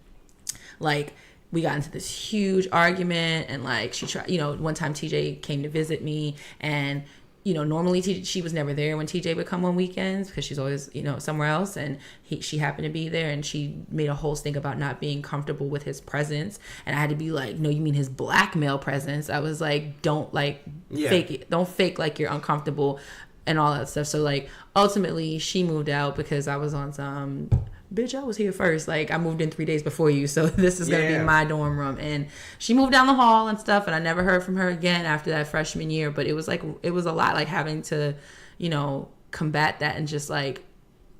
like we got into this huge argument, and like she tried, one time TJ came to visit me, and normally she was never there when TJ would come on weekends because she's always somewhere else, and she happened to be there, and she made a whole stink about not being comfortable with his presence, and I had to be like, no, you mean his Black male presence. I was like, don't fake it, don't fake like you're uncomfortable and all that stuff. So like ultimately she moved out because I was on some bitch, I was here first, like I moved in 3 days before you, so this is gonna be my dorm room. And she moved down the hall and stuff, and I never heard from her again after that freshman year. But it was a lot, like having to combat that, and just like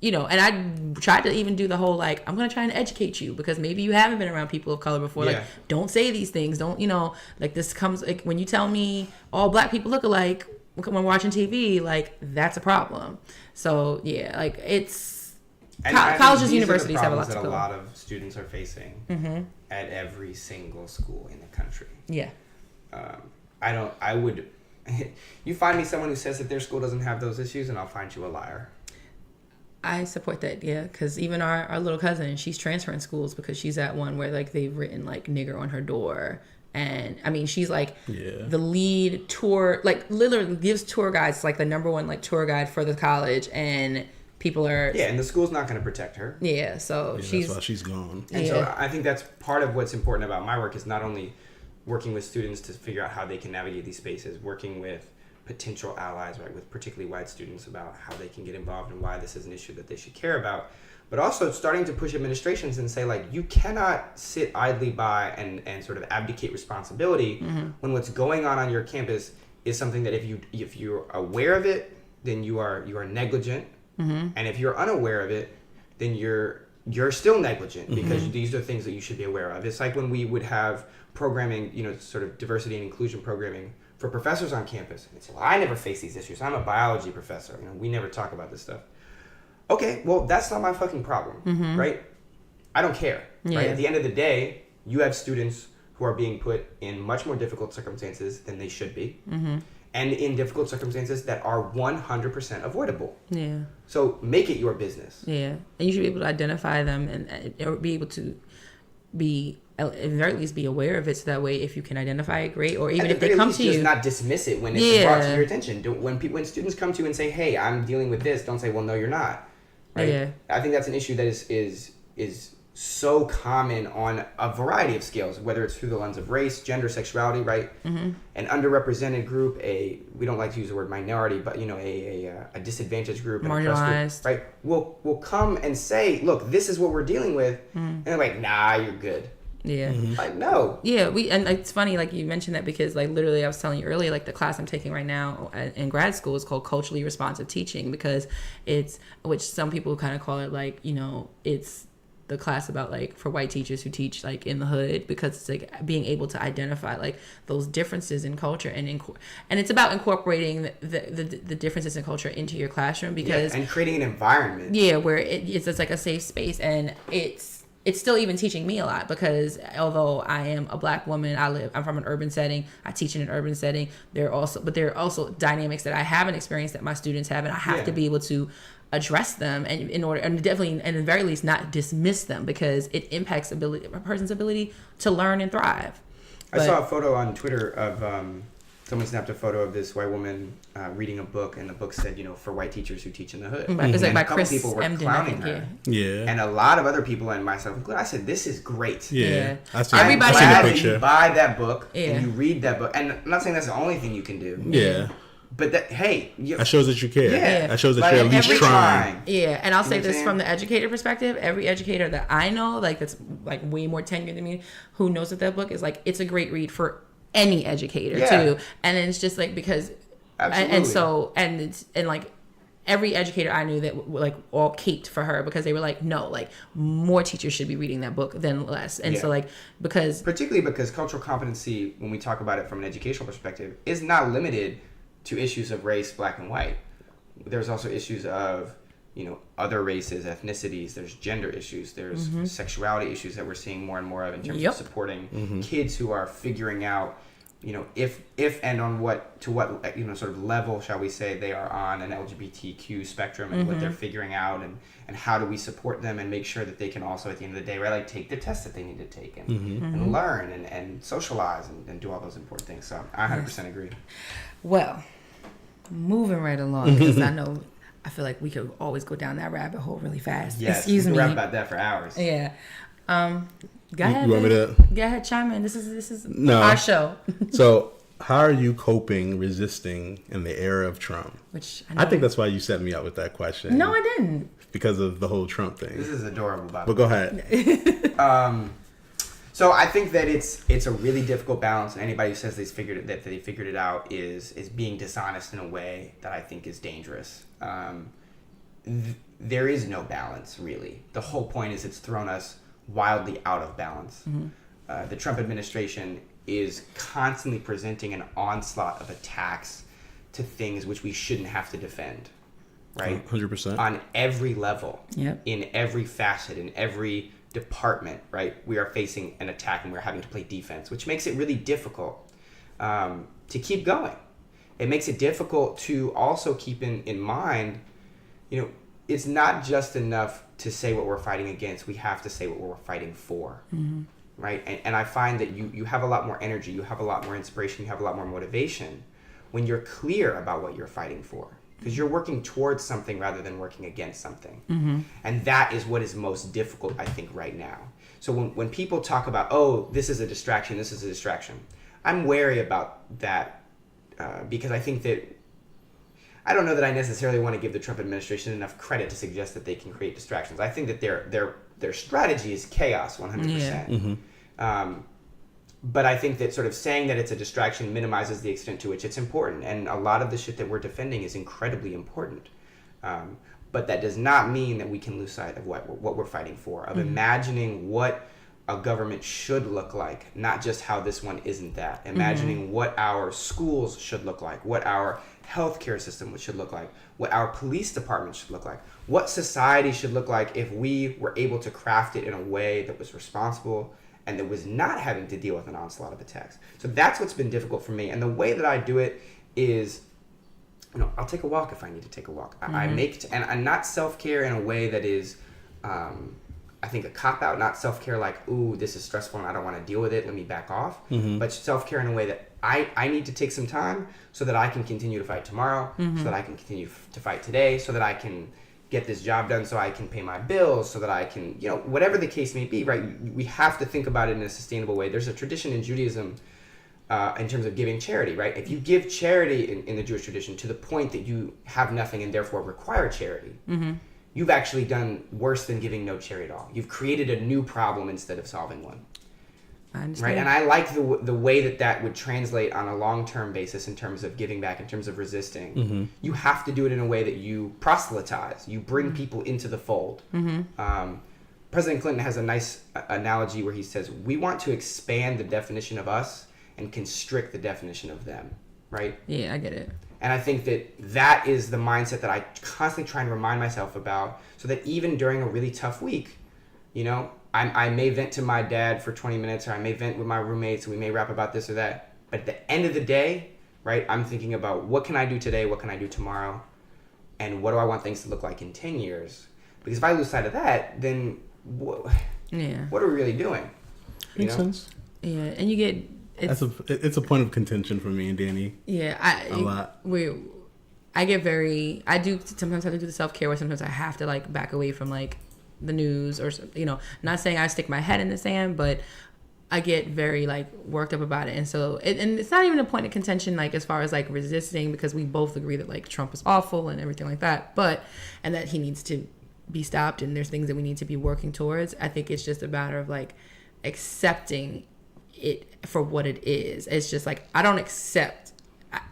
and I tried to even do the whole like, I'm gonna try and educate you because maybe you haven't been around people of color before. Like, don't say these things, don't like this comes like when you tell me all Black people look alike when watching TV, like that's a problem. So yeah, like it's colleges, universities have a lot to go. A lot of students are facing at every single school in the country. Yeah. You find me someone who says that their school doesn't have those issues, and I'll find you a liar. I support that, yeah, because even our little cousin, she's transferring schools because she's at one where like they've written like nigger on her door. And I mean, she's like the lead tour, like literally gives tour guides, like the number one like tour guide for the college, and people are and the school's not going to protect her. Yeah, so that's why she's gone. And so I think that's part of what's important about my work is not only working with students to figure out how they can navigate these spaces, working with potential allies, right, with particularly white students about how they can get involved and why this is an issue that they should care about, but also starting to push administrations and say, like, you cannot sit idly by and sort of abdicate responsibility when what's going on your campus is something that if you're aware of it, then you are negligent, and if you're unaware of it, then you're still negligent, because these are things that you should be aware of. It's like when we would have programming, sort of diversity and inclusion programming for professors on campus. And say, well, I never face these issues. I'm a biology professor. We never talk about this stuff. Okay, well, that's not my fucking problem, right? I don't care. Right? At the end of the day, you have students who are being put in much more difficult circumstances than they should be, and in difficult circumstances that are 100% avoidable. Yeah. So make it your business. Yeah, and you should be able to identify them and be able to be, at the very least, be aware of it, so that way if you can identify it, great. Or even if they come to you, just not dismiss it when it's brought to your attention. When students come to you and say, hey, I'm dealing with this, don't say, well, no, you're not. Right? Yeah. I think that's an issue that is so common on a variety of scales, whether it's through the lens of race, gender, sexuality, right? An underrepresented group, we don't like to use the word minority, but a disadvantaged group, marginalized, group, right? Will come and say, look, this is what we're dealing with, and they're like, nah, you're good. Yeah. Like, no. Yeah, and it's funny, like, you mentioned that, because, like, literally I was telling you earlier, like, the class I'm taking right now in grad school is called culturally responsive teaching, because which some people kind of call it, like, it's the class about, like, for white teachers who teach, like, in the hood, because it's like being able to identify, like, those differences in culture, and it's about incorporating the differences in culture into your classroom, because and creating an environment where it's just like a safe space. And it's still even teaching me a lot, because although I am a Black woman, I'm from an urban setting, I teach in an urban setting, there are also dynamics that I haven't experienced that my students have, and I have to be able to address them, and definitely, and at the very least, not dismiss them, because it impacts a person's ability to learn and thrive. I saw a photo on Twitter of someone snapped a photo of this white woman reading a book, and the book said, for white teachers who teach in the hood. It's like by Chris people were Emden, clowning her. Yeah. And a lot of other people, and myself included, I said, this is great. Yeah. I'm glad that you buy that book and you read that book. And I'm not saying that's the only thing you can do. Yeah. But that shows that you care. Yeah. That shows that you're at least trying. Yeah, and I'll say this from the educator perspective. Every educator that I know, like, that's like way more tenured than me, who knows that book is, like, it's a great read for any educator too. And it's just like, because and like every educator I knew that, like, all caped for her, because they were like, no, like, more teachers should be reading that book than less. And so, like, particularly because cultural competency, when we talk about it from an educational perspective, is not limited to issues of race, Black and white. There's also issues of, other races, ethnicities. There's gender issues. There's sexuality issues that we're seeing more and more of in terms of supporting kids who are figuring out, if and on what sort of level, shall we say, they are on an LGBTQ spectrum, and what they're figuring out, and how do we support them and make sure that they can also, at the end of the day, right, like, take the tests that they need to take and learn and socialize and do all those important things. So I 100% agree. Well, moving right along, because I feel like we could always go down that rabbit hole really fast. Yes, Excuse me. We can rap about that for hours. Yeah. Go ahead. You want me to? Go ahead, chime in. This is our show. So, how are you coping, resisting in the era of Trump? Which I think that's why you set me up with that question. No, I didn't. Because of the whole Trump thing. This is adorable, by the way. But go ahead. So I think that it's a really difficult balance, and anybody who says they figured it out is being dishonest in a way that I think is dangerous. There is no balance, really. The whole point is it's thrown us wildly out of balance. The Trump administration is constantly presenting an onslaught of attacks to things which we shouldn't have to defend, right? 100%. On every level, yep. In every facet, in every department, right? We are facing an attack and we're having to play defense, which makes it really difficult to keep going. It makes it difficult to also keep in mind, it's not just enough to say what we're fighting against. We have to say what we're fighting for, right? And I find that you have a lot more energy, you have a lot more inspiration, you have a lot more motivation when you're clear about what you're fighting for. Because you're working towards something rather than working against something. And that is what is most difficult, I think, right now. So when people talk about, this is a distraction, I'm wary about that because I think I don't know that I necessarily want to give the Trump administration enough credit to suggest that they can create distractions. I think that their strategy is chaos 100%. Yeah. But I think that sort of saying that it's a distraction minimizes the extent to which it's important. And a lot of the shit that we're defending is incredibly important. But that does not mean that we can lose sight of what we're fighting for, of imagining what a government should look like, not just how this one isn't that. Imagining what our schools should look like, what our healthcare system should look like, what our police department should look like, what society should look like if we were able to craft it in a way that was responsible and that was not having to deal with an onslaught of attacks. So that's what's been difficult for me. And the way that I do it is, I'll take a walk if I need to take a walk. I make and I'm not self-care in a way that is, I think, a cop-out. Not self-care like, ooh, this is stressful and I don't want to deal with it, let me back off. But self-care in a way that I need to take some time so that I can continue to fight tomorrow, so that I can continue to fight today, so that I can get this job done, so I can pay my bills, so that I can, whatever the case may be, right? We have to think about it in a sustainable way. There's a tradition in Judaism in terms of giving charity, right? If you give charity in the Jewish tradition to the point that you have nothing and therefore require charity, you've actually done worse than giving no charity at all. You've created a new problem instead of solving one. I understand. Right? And I like the way that would translate on a long-term basis in terms of giving back, in terms of resisting. You have to do it in a way that you proselytize. You bring people into the fold. President Clinton has a nice analogy where he says, we want to expand the definition of us and constrict the definition of them. Right? Yeah, I get it. And I think that is the mindset that I constantly try and remind myself about, so that even during a really tough week, I may vent to my dad for 20 minutes, or I may vent with my roommates, and we may rap about this or that. But at the end of the day, right, I'm thinking about what can I do today, what can I do tomorrow, and what do I want things to look like in 10 years? Because if I lose sight of that, then what are we really doing? Makes sense. Yeah, and you get... It's a point of contention for me and Dani. Yeah, a lot. I get very... I do sometimes have to do the self-care where sometimes I have to back away from the news, or not saying I stick my head in the sand, but I get very worked up about it. And so and it's not even a point of contention as far as resisting, because we both agree that Trump is awful and everything like that, and that he needs to be stopped, and there's things that we need to be working towards. I think it's just a matter of accepting it for what it is. It's just I don't accept.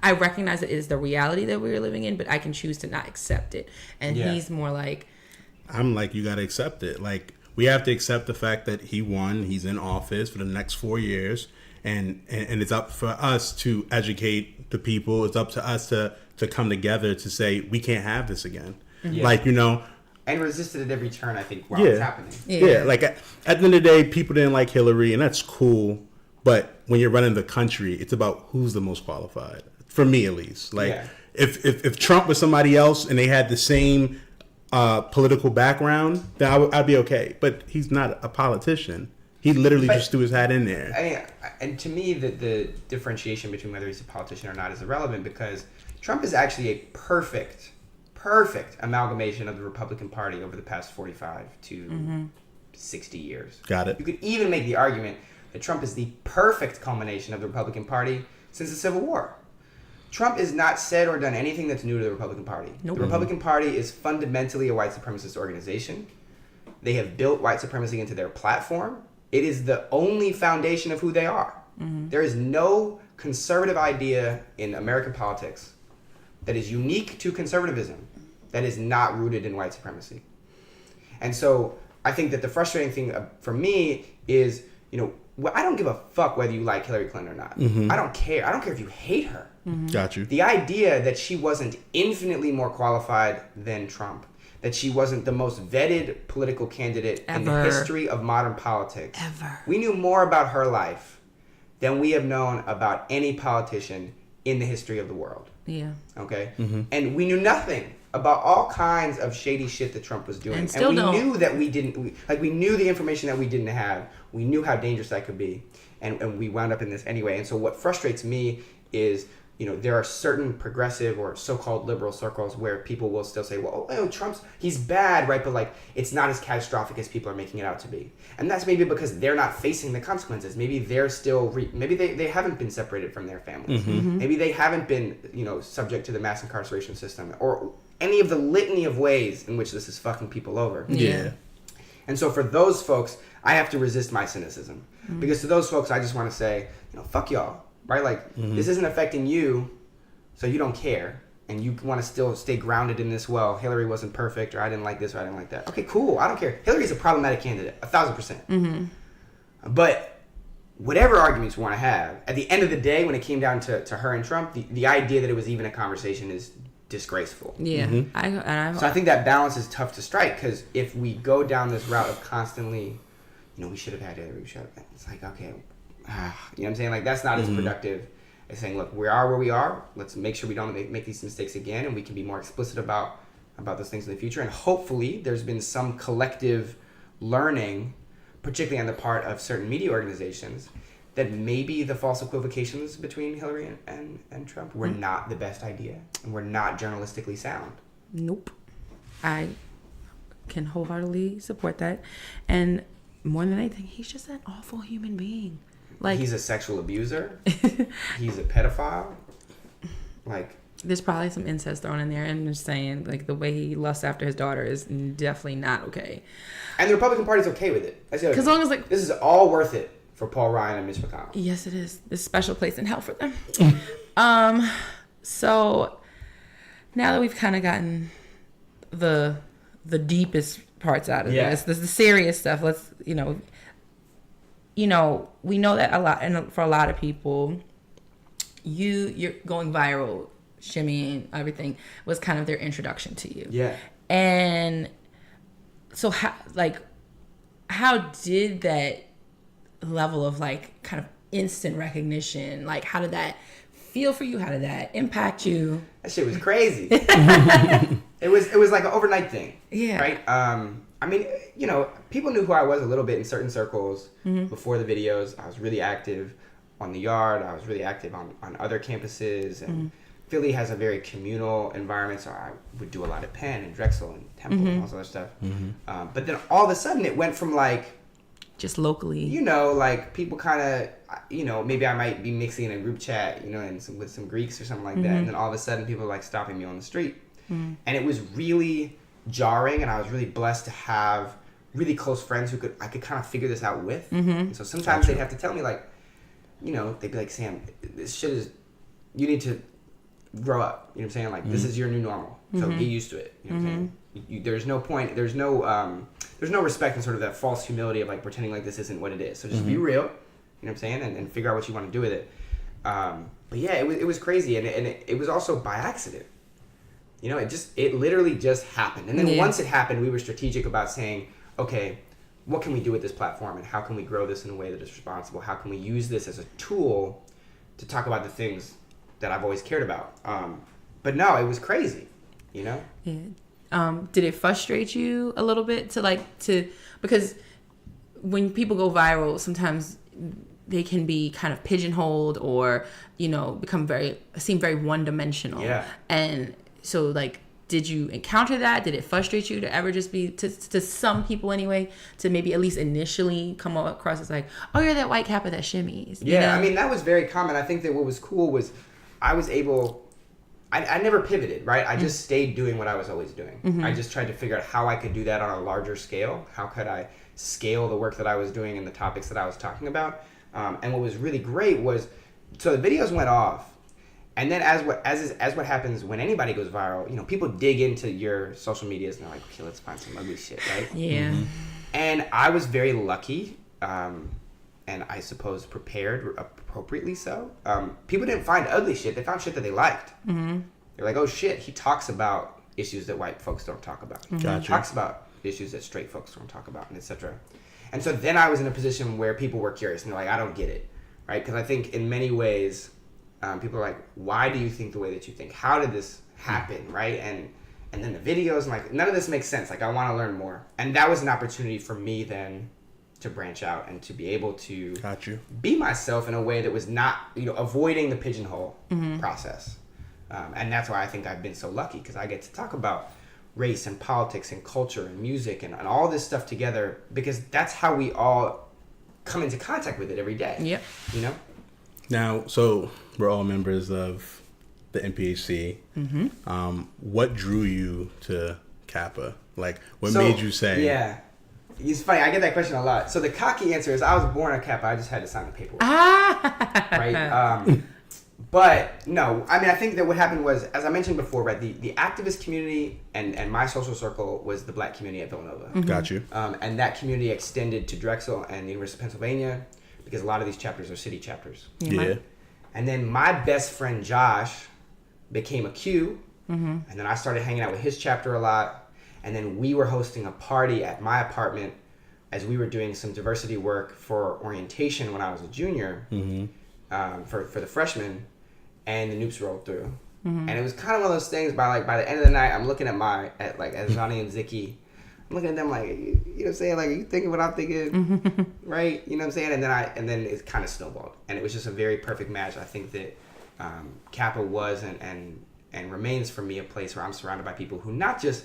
I recognize it is the reality that we're living in, but I can choose to not accept it. And he's more I'm you got to accept it. We have to accept the fact that he won. He's in office for the next 4 years. And it's up for us to educate the people. It's up to us to come together to say, we can't have this again. Yeah. And resisted at every turn, I think, while it's happening. Yeah. At the end of the day, people didn't like Hillary, and that's cool. But when you're running the country, it's about who's the most qualified. For me, at least. If Trump was somebody else and they had the same political background, then I'd be okay. But he's not a politician. He literally just threw his hat in there. And to me, the differentiation between whether he's a politician or not is irrelevant, because Trump is actually a perfect amalgamation of the Republican Party over the past 45 to 60 years. Got it. You could even make the argument that Trump is the perfect culmination of the Republican Party since the Civil War. Trump has not said or done anything that's new to the Republican Party. Nope. The Republican Party is fundamentally a white supremacist organization. They have built white supremacy into their platform. It is the only foundation of who they are. There is no conservative idea in American politics that is unique to conservatism that is not rooted in white supremacy. And so I think that the frustrating thing for me is, I don't give a fuck whether you like Hillary Clinton or not. I don't care. I don't care if you hate her. Got you. The idea that she wasn't infinitely more qualified than Trump, that she wasn't the most vetted political candidate in the history of modern politics. Ever. We knew more about her life than we have known about any politician in the history of the world. Yeah. Okay? And we knew nothing about all kinds of shady shit that Trump was doing. And we knew that we didn't, we knew the information that we didn't have. We knew how dangerous that could be. And we wound up in this anyway. And so what frustrates me is there are certain progressive or so-called liberal circles where people will still say, well, he's bad, right? But like, it's not as catastrophic as people are making it out to be. And that's maybe because they're not facing the consequences. Maybe they're still, maybe they haven't been separated from their families. Maybe they haven't been, subject to the mass incarceration system or any of the litany of ways in which this is fucking people over. Yeah. And so for those folks, I have to resist my cynicism. Because to those folks, I just want to say, fuck y'all. Right? Like, this isn't affecting you, so you don't care. And you want to still stay grounded in this, well, Hillary wasn't perfect, or I didn't like this, or I didn't like that. Okay, cool. I don't care. Hillary's a problematic candidate, 1,000%. But whatever arguments you want to have, at the end of the day, when it came down to her and Trump, the idea that it was even a conversation is disgraceful. Yeah. So I think that balance is tough to strike, because if we go down this route of constantly, we should have had Hillary, we should have, it's like, okay, you know what I'm saying? Like, that's not as productive as saying, look, we are where we are. Let's make sure we don't make these mistakes again, and we can be more explicit about those things in the future. And hopefully there's been some collective learning, particularly on the part of certain media organizations, that maybe the false equivocations between Hillary and Trump were not the best idea and were not journalistically sound. Nope. I can wholeheartedly support that. And more than anything, he's just an awful human being. Like, he's a sexual abuser. He's a pedophile. Like, there's probably some incest thrown in there. And I'm just saying, like, the way he lusts after his daughter is definitely not okay. And the Republican Party's okay with it. As long as, like, this is all worth it for Paul Ryan and Mitch McConnell. Yes, it is. There's a special place in hell for them. So now that we've kind of gotten the deepest parts out of this, the serious stuff. Let's, we know that a lot, and for a lot of people, you're going viral, shimmying, everything was kind of their introduction to you. Yeah. And so how did that level of like kind of instant recognition, like how did that feel for you? How did that impact you? That shit was crazy. It was like an overnight thing. Yeah. Right? I mean, people knew who I was a little bit in certain circles before the videos. I was really active on the Yard. I was really active on other campuses. And Philly has a very communal environment, so I would do a lot of Penn and Drexel and Temple and all this other stuff. But then all of a sudden it went from like... just locally. Like people kind of, maybe I might be mixing in a group chat, and with some Greeks or something like that. And then all of a sudden people are like stopping me on the street. And it was really jarring, and I was really blessed to have really close friends who I could kind of figure this out with. And so sometimes they'd have to tell me like, they'd be like, Sam, this shit is, you need to grow up. You know what I'm saying? Like, this is your new normal. So get used to it. You know what I'm saying? There's no point, there's no respect in sort of that false humility of like pretending like this isn't what it is. So just be real, you know what I'm saying? And figure out what you want to do with it. But yeah, it was crazy. And it was also by accident. It literally just happened. And then once it happened, we were strategic about saying, okay, what can we do with this platform, and how can we grow this in a way that is responsible? How can we use this as a tool to talk about the things that I've always cared about? But no, it was crazy, Yeah. Did it frustrate you a little bit because when people go viral, sometimes they can be kind of pigeonholed or, seem very one-dimensional. Yeah. And so, like, did you encounter that? Did it frustrate you to ever just be, to some people anyway, to maybe at least initially come across as like, oh, you're that white Kappa that shimmies? Yeah, I mean, that was very common. I think that what was cool was I was able, I never pivoted, right? I just stayed doing what I was always doing. I just tried to figure out how I could do that on a larger scale. How could I scale the work that I was doing and the topics that I was talking about? And what was really great was, so the videos went off. And then as what happens when anybody goes viral, people dig into your social medias and they're like, okay, let's find some ugly shit, right? Yeah. And I was very lucky, and I suppose prepared appropriately so. People didn't find ugly shit. They found shit that they liked. They're like, oh shit, he talks about issues that white folks don't talk about. Gotcha. He talks about issues that straight folks don't talk about, and etc. And so then I was in a position where people were curious and they're like, I don't get it, right? Because I think in many ways, people are like, why do you think the way that you think? How did this happen, right? And then the videos, and like, none of this makes sense. Like, I want to learn more. And that was an opportunity for me then to branch out and to be able to Got you. be myself in a way that was not, avoiding the pigeonhole process. And that's why I think I've been so lucky, because I get to talk about race and politics and culture and music and all this stuff together, because that's how we all come into contact with it every day. Yep. Now, so we're all members of the NPHC. What drew you to Kappa? Like, what made you say? Yeah. It's funny, I get that question a lot. So the cocky answer is, I was born a Kappa, I just had to sign the paperwork. Right? But no, I mean, I think that what happened was, as I mentioned before, right, the activist community and my social circle was the black community at Villanova. Got you. And that community extended to Drexel and the University of Pennsylvania, because a lot of these chapters are city chapters. Yeah. And then my best friend Josh became a Q, and then I started hanging out with his chapter a lot. And then we were hosting a party at my apartment as we were doing some diversity work for orientation when I was a junior, for the freshmen, and the Noops rolled through. And it was kind of one of those things, by the end of the night, I'm looking at Johnny and Zicky. I'm looking at them like, you know what I'm saying? Like, are you thinking what I'm thinking? Right? You know what I'm saying? And then it kind of snowballed. And it was just a very perfect match. I think that Kappa was and remains for me a place where I'm surrounded by people who not just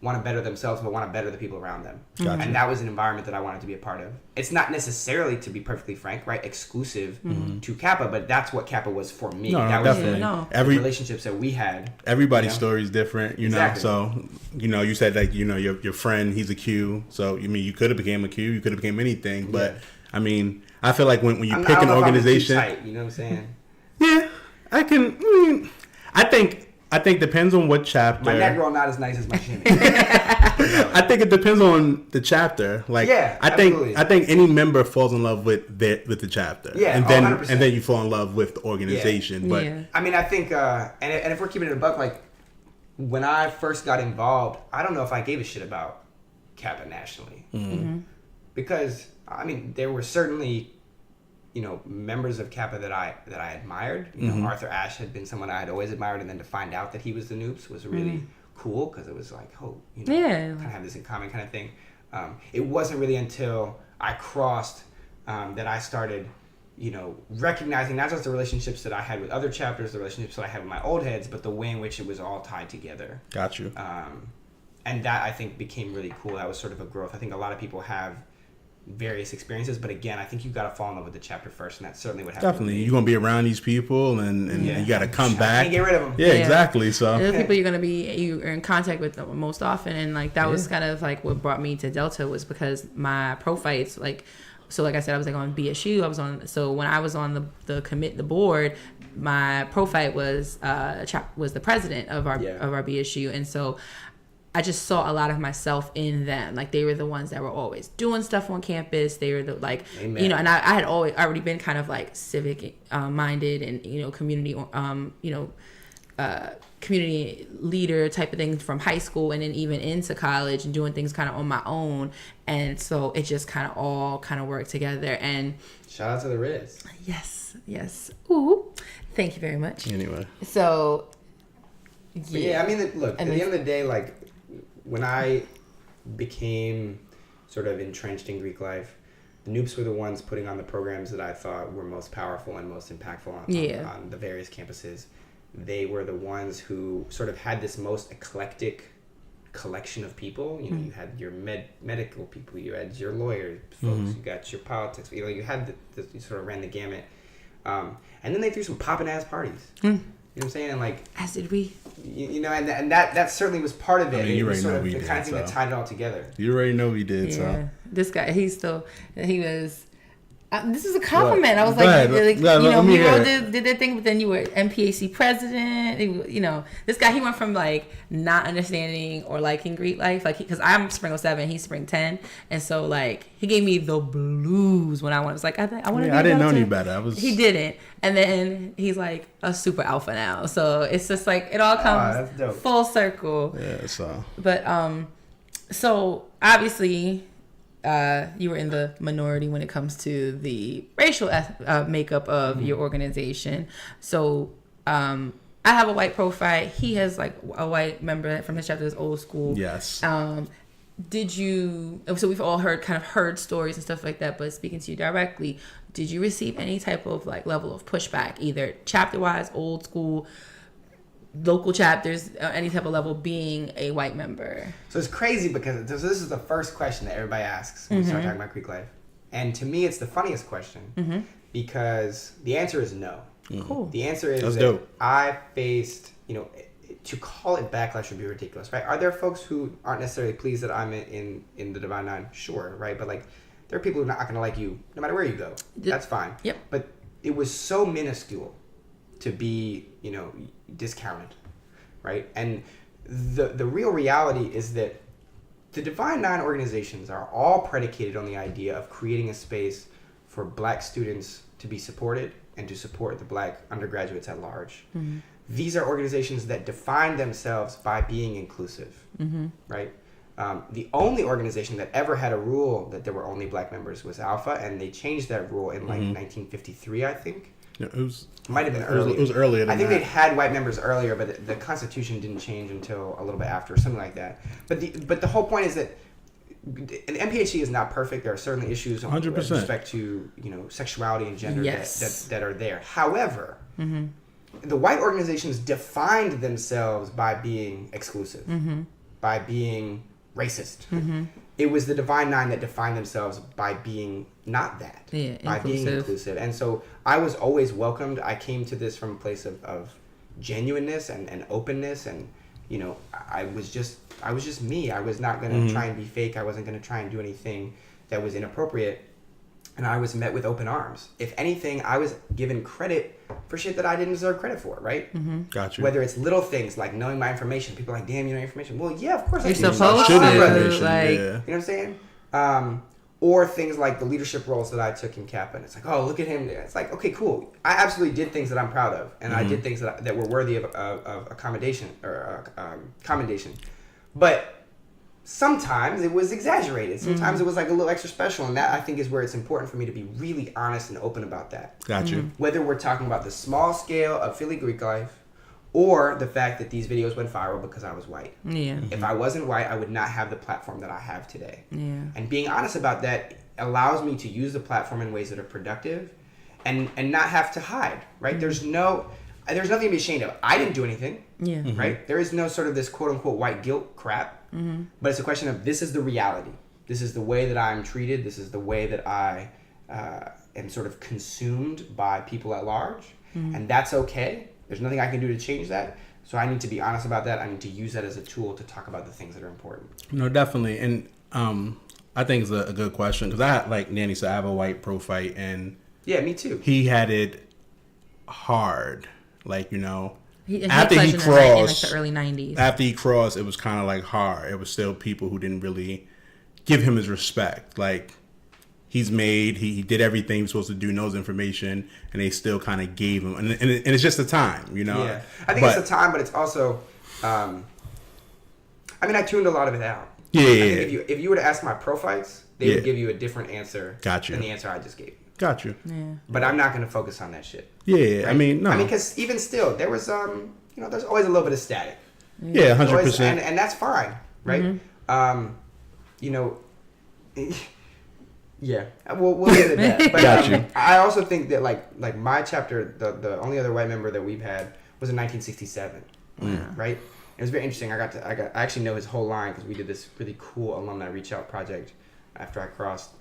want to better themselves, but want to better the people around them. Gotcha. And that was an environment that I wanted to be a part of. It's not necessarily, to be perfectly frank, right, exclusive to Kappa, but that's what Kappa was for me. No, that definitely. was the relationships that we had. Everybody's story is different, Exactly. So, you said like, your friend, he's a Q. So, I mean, you could have became a Q, you could have became anything. But, I mean, I feel like when you pick an organization. Tight, you know what I'm saying? Yeah, I think depends on what chapter. My neck roll not as nice as my shimmy. I think it depends on the chapter. Like, yeah, I think any member falls in love with the chapter. Yeah, and then 100%. and then you fall in love with the organization. But I mean, I think, and if we're keeping it a buck, like when I first got involved, I don't know if I gave a shit about Kappa nationally, because I mean, there were certainly, members of Kappa that I admired. Arthur Ashe had been someone I had always admired, and then to find out that he was the Noops was really cool, because it was like, kind of have this in common kind of thing. It wasn't really until I crossed that I started, recognizing not just the relationships that I had with other chapters, the relationships that I had with my old heads, but the way in which it was all tied together. Got you. And that, I think, became really cool. That was sort of a growth. I think a lot of people have various experiences, but again, I think you've got to fall in love with the chapter first, and that's certainly what happened. Definitely, you're gonna be around these people, and you got to come back. Can't get rid of them. Yeah, exactly. So the people you're in contact with the most often, and like that was kind of like what brought me to Delta, was because my pro fights, like I said, I was like on BSU. I was on, so when I was on the board, my pro fight was the president of our BSU, and so I just saw a lot of myself in them. Like, they were the ones that were always doing stuff on campus. They were the, like, Amen. and I had already been kind of like civic minded and, community, community leader type of thing from high school, and then even into college, and doing things kind of on my own. And so it just kind of all kind of worked together. And shout out to the Riz. Yes. Ooh, thank you very much. Anyway. So, yeah, I mean, look, at the end of the day, like, when I became sort of entrenched in Greek life, the Noops were the ones putting on the programs that I thought were most powerful and most impactful on the various campuses. They were the ones who sort of had this most eclectic collection of people. You had your medical people, you had your lawyer folks, you got your politics. You had you sort of ran the gamut. And then they threw some poppin' ass parties. You know what I'm saying? And like, as did we. And that certainly was part of it. I mean, you it was already know sort of we the did, kind of thing that so. tied it all together. You already know we did. Yeah. So This guy, he was. This is a compliment. What? I was Go ahead. we all did that thing, but then you were MPAC president. This guy, he went from like not understanding or liking Greek life, like because I'm Spring 07, he's Spring 10, and so like he gave me the blues when I was like, I want to. I didn't know any better. He didn't, and then he's like a super alpha now. So it's just like it all comes full circle. Yeah. So. But so obviously. You were in the minority when it comes to the racial makeup of your organization. So I have a white profile. He has like a white member from his chapter that's old school. Yes. did you? So we've all heard stories and stuff like that. But speaking to you directly, did you receive any type of like level of pushback, either chapter wise, old school, local chapters, any type of level, being a white member? So it's crazy because this is the first question that everybody asks when we start talking about Greek life, and to me, it's the funniest question because the answer is no. Cool. The answer is That's that dope. I faced, to call it backlash would be ridiculous, right? Are there folks who aren't necessarily pleased that I'm in the Divine Nine? Sure, right? But like, there are people who are not going to like you no matter where you go. That's fine. Yep. But it was so minuscule to be, discounted, right? And the real reality is that the Divine Nine organizations are all predicated on the idea of creating a space for Black students to be supported and to support the Black undergraduates at large. These are organizations that define themselves by being inclusive, right? The only organization that ever had a rule that there were only Black members was Alpha, and they changed that rule in 1953, I think. Yeah, it might have been earlier. It was earlier than I think that. they'd had white members earlier, but the Constitution didn't change until a little bit after, something like that. But the whole point is that an MPHC is not perfect. There are certainly issues 100%. with respect to sexuality and gender that are there. However, the white organizations defined themselves by being exclusive, by being racist. It was the Divine Nine that defined themselves by being not that, by being inclusive. And so I was always welcomed. I came to this from a place of genuineness and openness, and I was just me. I was not going to try and be fake. I wasn't going to try and do anything that was inappropriate. And I was met with open arms. If anything, I was given credit for shit that I didn't deserve credit for, right? Got you. Whether it's little things like knowing my information. People are like, damn, you know your information. Well, yeah, of course I You're do. supposed Should to, have like, information, You know what I'm saying? Or things like the leadership roles that I took in Kappa. And it's like, oh, look at him. It's like, okay, cool. I absolutely did things that I'm proud of. And I did things that were worthy of accommodation or commendation. But sometimes it was exaggerated. Sometimes it was like a little extra special. And that, I think, is where it's important for me to be really honest and open about that. Got you. Whether we're talking about the small scale of Philly Greek life or the fact that these videos went viral because I was white. Yeah. If I wasn't white, I would not have the platform that I have today. Yeah. And being honest about that allows me to use the platform in ways that are productive and not have to hide, right? There's nothing to be ashamed of. I didn't do anything, right? There is no sort of this quote-unquote white guilt crap, but it's a question of this is the reality. This is the way that I'm treated. This is the way that I am sort of consumed by people at large, and that's okay. There's nothing I can do to change that. So I need to be honest about that. I need to use that as a tool to talk about the things that are important. No, definitely. And I think it's a good question because like Dani said, I have a white pro fight, and yeah, me too. he had it hard. Like, After he crossed in like the early 90s. After he crossed, it was kind of like hard. It was still people who didn't really give him his respect. Like, he did everything he was supposed to do, knows information, and they still kind of gave him. And it's just the time, Yeah, I think it's the time, but it's also, I tuned a lot of it out. Yeah. I think if you were to ask my pro fights, they would give you a different answer than the answer I just gave. Got you. Yeah. But I'm not going to focus on that shit. Yeah, right? No. Because even still, there was, there's always a little bit of static. Yeah, 100%. And that's fine, right? Yeah, we'll leave it at that. But Got you. I also think that like my chapter, the only other white member that we've had was in 1967, right? It was very interesting. I actually know his whole line because we did this really cool alumni reach out project after I crossed.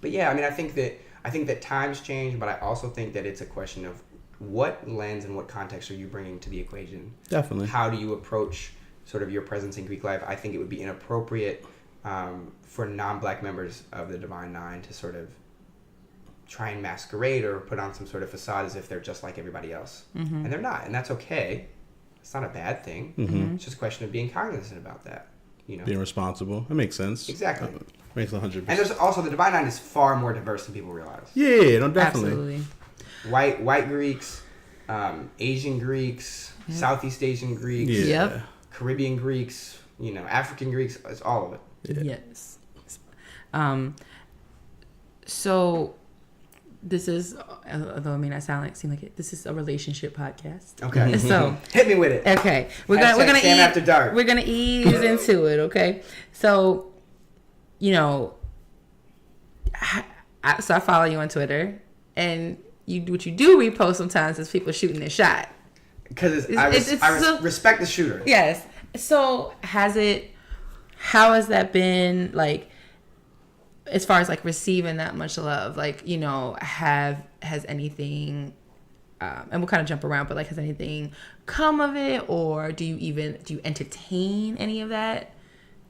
But yeah, I think that times change, but I also think that it's a question of what lens and what context are you bringing to the equation. Definitely. How do you approach sort of your presence in Greek life? I think it would be inappropriate for non-Black members of the Divine Nine to sort of try and masquerade or put on some sort of facade as if they're just like everybody else. And they're not, and that's okay. It's not a bad thing. It's just a question of being cognizant about that. Being responsible. That makes sense. Exactly. Makes 100%. And there's also the Divine Nine is far more diverse than people realize. Yeah, no, definitely. Absolutely. White Greeks, Asian Greeks, Southeast Asian Greeks, Yep. Caribbean Greeks, African Greeks. It's all of it. Yeah. Yes. So this is, although I mean, seem like it. This is a relationship podcast. Okay. So hit me with it. Okay, we're gonna Sam After Dark. We're gonna ease into it. Okay, so you know, I follow you on Twitter, and what you do repost sometimes is people shooting their shot. Because I respect the shooter. Yes. So how has that been, like, as far as like receiving that much love? Like, you know, has anything, and we'll kind of jump around, but like, has anything come of it, or do you entertain any of that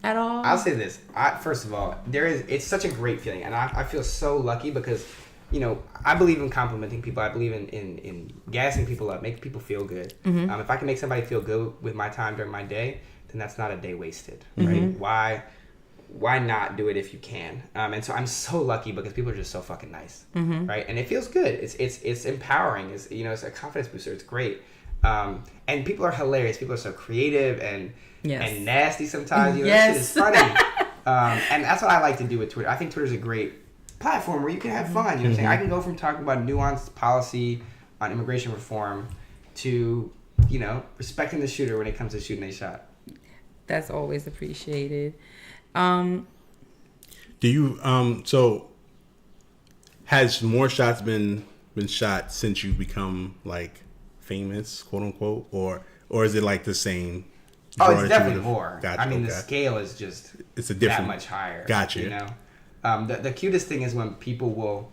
at all? I'll say this. First of all, it's such a great feeling, and I feel so lucky because, you know, I believe in complimenting people. I believe in gassing people up, making people feel good. Mm-hmm. If I can make somebody feel good with my time during my day, then that's not a day wasted, right? Mm-hmm. Why not do it if you can? And so I'm so lucky because people are just so fucking nice, Mm-hmm. right? And it feels good. It's empowering. It's a confidence booster. It's great. And people are hilarious. People are so creative and nasty sometimes. You know, yes. That shit is funny. And that's what I like to do with Twitter. I think Twitter's a great platform where you can have fun. You know what I'm saying? I can go from talking about nuanced policy on immigration reform to, you know, respecting the shooter when it comes to shooting a shot. That's always appreciated. Do you so has more shots been shot since you've become like famous, quote unquote, or is it like the same? Oh, it's definitely more. Gotcha, I mean, the scale is just it's a different, that much higher. Gotcha. You know, the cutest thing is when people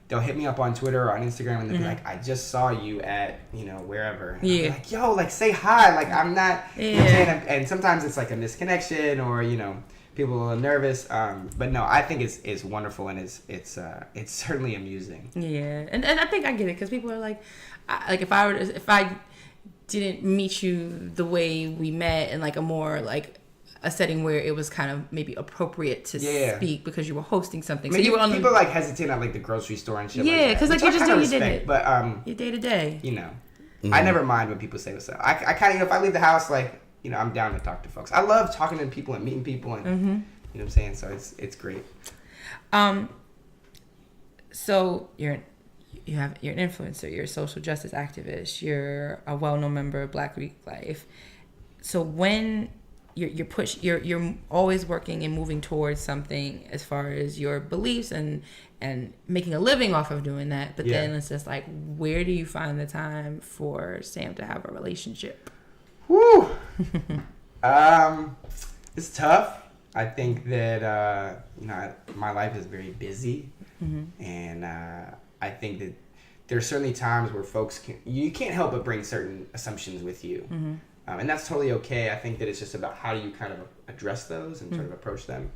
they'll hit me up on Twitter or on Instagram and they'll be like, I just saw you at, you know, wherever. And I'm like, yo, like say hi. Like I'm not. You know what I'm saying? And sometimes it's like a misconnection or, you know, people are a little nervous. But no, I think it's wonderful and it's certainly amusing. Yeah, and I think I get it because people are like if I didn't meet you the way we met in like a more like a setting where it was kind of maybe appropriate to speak because you were hosting something. So you were on people like hesitate at like the grocery store and shit. Yeah, because like you're just doing your day. But your day to day. You know, I never mind when people say what's up. I kind of, you know, if I leave the house, like, you know, I'm down to talk to folks. I love talking to people and meeting people and you know what I'm saying. So it's great. So you're an influencer. You're a social justice activist. You're a well-known member of Black Greek Life. So when you're always working and moving towards something as far as your beliefs and making a living off of doing that. But then it's just like, where do you find the time for Sam to have a relationship? Whew. It's tough. I think that you know, my life is very busy, and I think that there's certainly times where you can't help but bring certain assumptions with you. And that's totally okay. I think that it's just about how do you kind of address those and sort of approach them.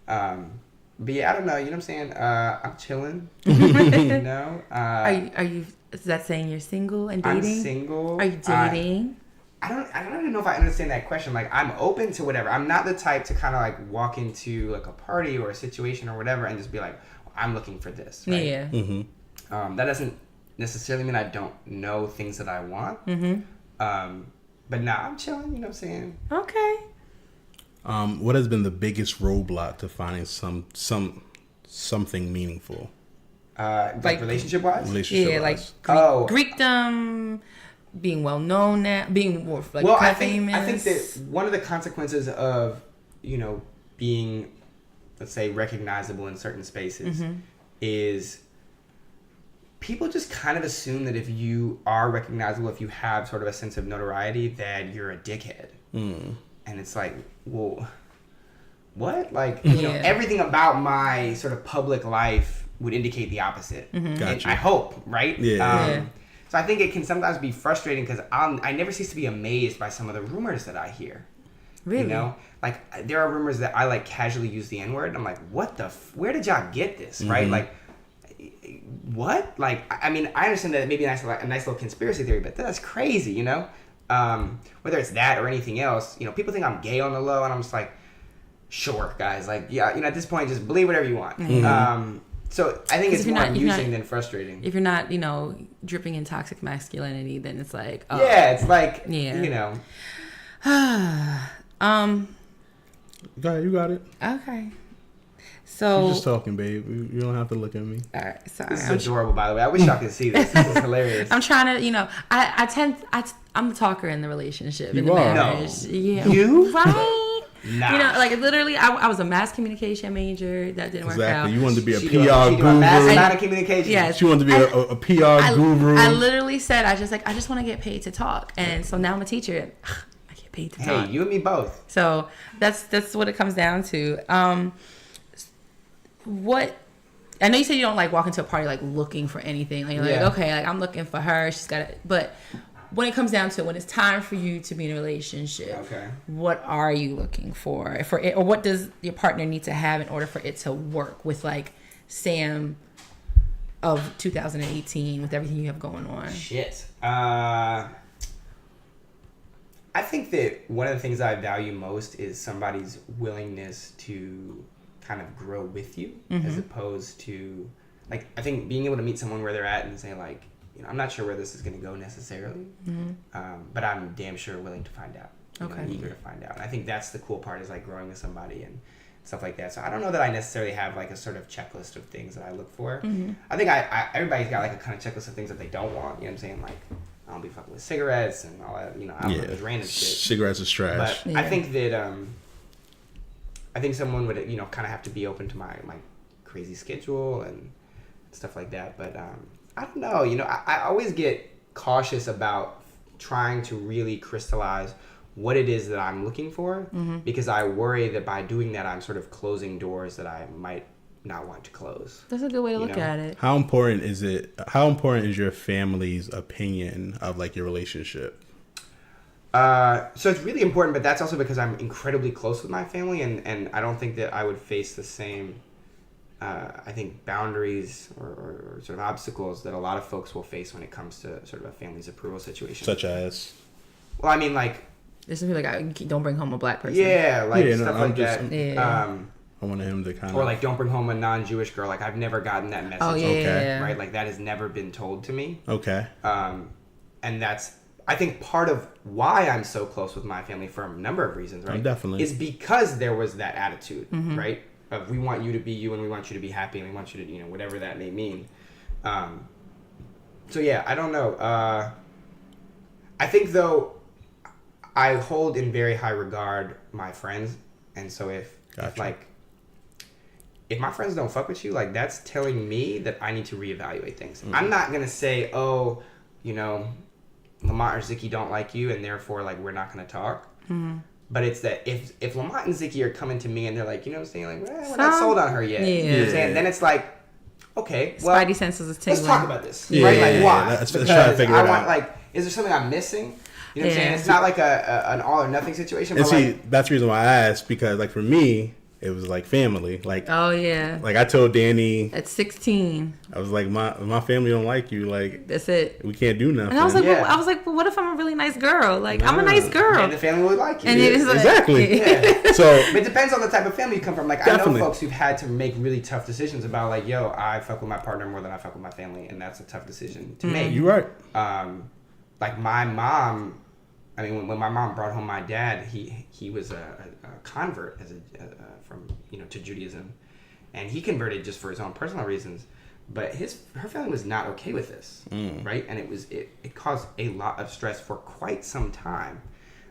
But yeah, I don't know. You know what I'm saying? I'm chilling. You know? Are you? Is that saying you're single and dating? I'm single. Are you dating? I don't even know if I understand that question. Like, I'm open to whatever. I'm not the type to kind of like walk into like a party or a situation or whatever and just be like, I'm looking for this. Right? Yeah. That doesn't necessarily mean I don't know things that I want. But nah, I'm chilling, you know what I'm saying? Okay. What has been the biggest roadblock to finding something meaningful? Like relationship-wise? Relationship-wise. Yeah, like Greekdom, being well-known now, being more like famous. I think that one of the consequences of, you know, being, let's say, recognizable in certain spaces is people just kind of assume that if you are recognizable, if you have sort of a sense of notoriety, that you're a dickhead. And it's like, well, what? Like, you know, everything about my sort of public life would indicate the opposite. Gotcha. I hope, right? Yeah. So I think it can sometimes be frustrating because I never cease to be amazed by some of the rumors that I hear. Really? You know? Like, there are rumors that I, like, casually use the N-word. And I'm like, what the where did y'all get this, right? Like, what? Like, I mean, I understand that it may be a nice little conspiracy theory, but that's crazy, you know? Whether it's that or anything else, you know, people think I'm gay on the low, and I'm just like, sure, guys. Like, yeah, you know, at this point, just believe whatever you want. So I think it's more amusing than frustrating. If you're not, you know, dripping in toxic masculinity, then it's like, oh. Yeah, it's like, you know. You got it. Okay. So You're just talking, babe. You don't have to look at me. all right, sorry. This is adorable, by the way. I wish y'all could see this. This is hilarious. I'm trying to, I'm the talker in the relationship. In the You are. marriage. No. Yeah. You? Right. Nah. Like literally, I was a mass communication major. That didn't work out. Exactly. You wanted to be a She PR do a guru. massive amount of communication. Yes. She wanted to be a PR guru. I literally said, I just want to get paid to talk. And so now I'm a teacher. I get paid to talk. Hey, you and me both. So that's what it comes down to. What I know you said you don't like walk into a party like looking for anything. Like, you're like, okay, like I'm looking for her. She's got it. But when it comes down to it, when it's time for you to be in a relationship, Okay. what are you looking for it, or what does your partner need to have in order for it to work with like Sam of 2018 with everything you have going on? Shit. I think that one of the things I value most is somebody's willingness to kind of grow with you, as opposed to, like, I think being able to meet someone where they're at and say, like, I'm not sure where this is going to go necessarily, but I'm damn sure willing to find out. I'm eager to find out. And I think that's the cool part, is like growing with somebody and stuff like that. So I don't know that I necessarily have like a sort of checklist of things that I look for. I think everybody's got like a kind of checklist of things that they don't want. You know what I'm saying? Like, I don't be fucking with cigarettes and all that. I don't know, this random shit. Cigarettes is trash. But I think that I think someone would kind of have to be open to my crazy schedule and stuff like that. But I don't know. I always get cautious about trying to really crystallize what it is that I'm looking for, because I worry that by doing that, I'm sort of closing doors that I might not want to close. That's a good way to look at it. How important is it? How important is your family's opinion of like your relationship? So it's really important, but that's also because I'm incredibly close with my family, and I don't think that I would face the same, I think, boundaries or sort of obstacles that a lot of folks will face when it comes to sort of a family's approval situation. Such as? Well, I mean, like... There's something like, don't bring home a black person. Yeah, stuff like that. I wanted him to kind of... Or like, don't bring home a non-Jewish girl. Like, I've never gotten that message. Oh, yeah. Right? Like, that has never been told to me. Okay. And that's, I think, part of why I'm so close with my family for a number of reasons, right? Definitely. Is because there was that attitude, right? Of, we want you to be you, and we want you to be happy, and we want you to, whatever that may mean. So, yeah, I don't know. I think, though, I hold in very high regard my friends. And so if my friends don't fuck with you, like, that's telling me that I need to reevaluate things. I'm not going to say, Lamont or Zicky don't like you, and therefore, like, we're not going to talk. But it's that if Lamont and Zicky are coming to me and they're like, you know what I'm saying? Like, we're not sold on her yet. Yeah. You know what I'm saying? Then it's like, okay, well, Spidey senses is tingling. let's talk about this. Yeah, right? Like, why? Let's because try to figure it out. Like, is there something I'm missing? You know what I'm saying? It's not like an all or nothing situation. And but see, like, that's the reason why I asked, because like for me, it was like family. Like, oh yeah. Like I told Dani at 16, I was like, my family don't like you. Like, that's it. We can't do nothing. And I was like, well, what if I'm a really nice girl? Like, I'm a nice girl. And the family would like you. And it is like, exactly. Yeah. So but it depends on the type of family you come from. Like, definitely. I know folks who've had to make really tough decisions about, like, yo, I fuck with my partner more than I fuck with my family, and that's a tough decision to make. You're right. Like my mom. I mean, when my mom brought home my dad, he was a convert from to Judaism, and he converted just for his own personal reasons. But her family was not okay with this, right? And it caused a lot of stress for quite some time.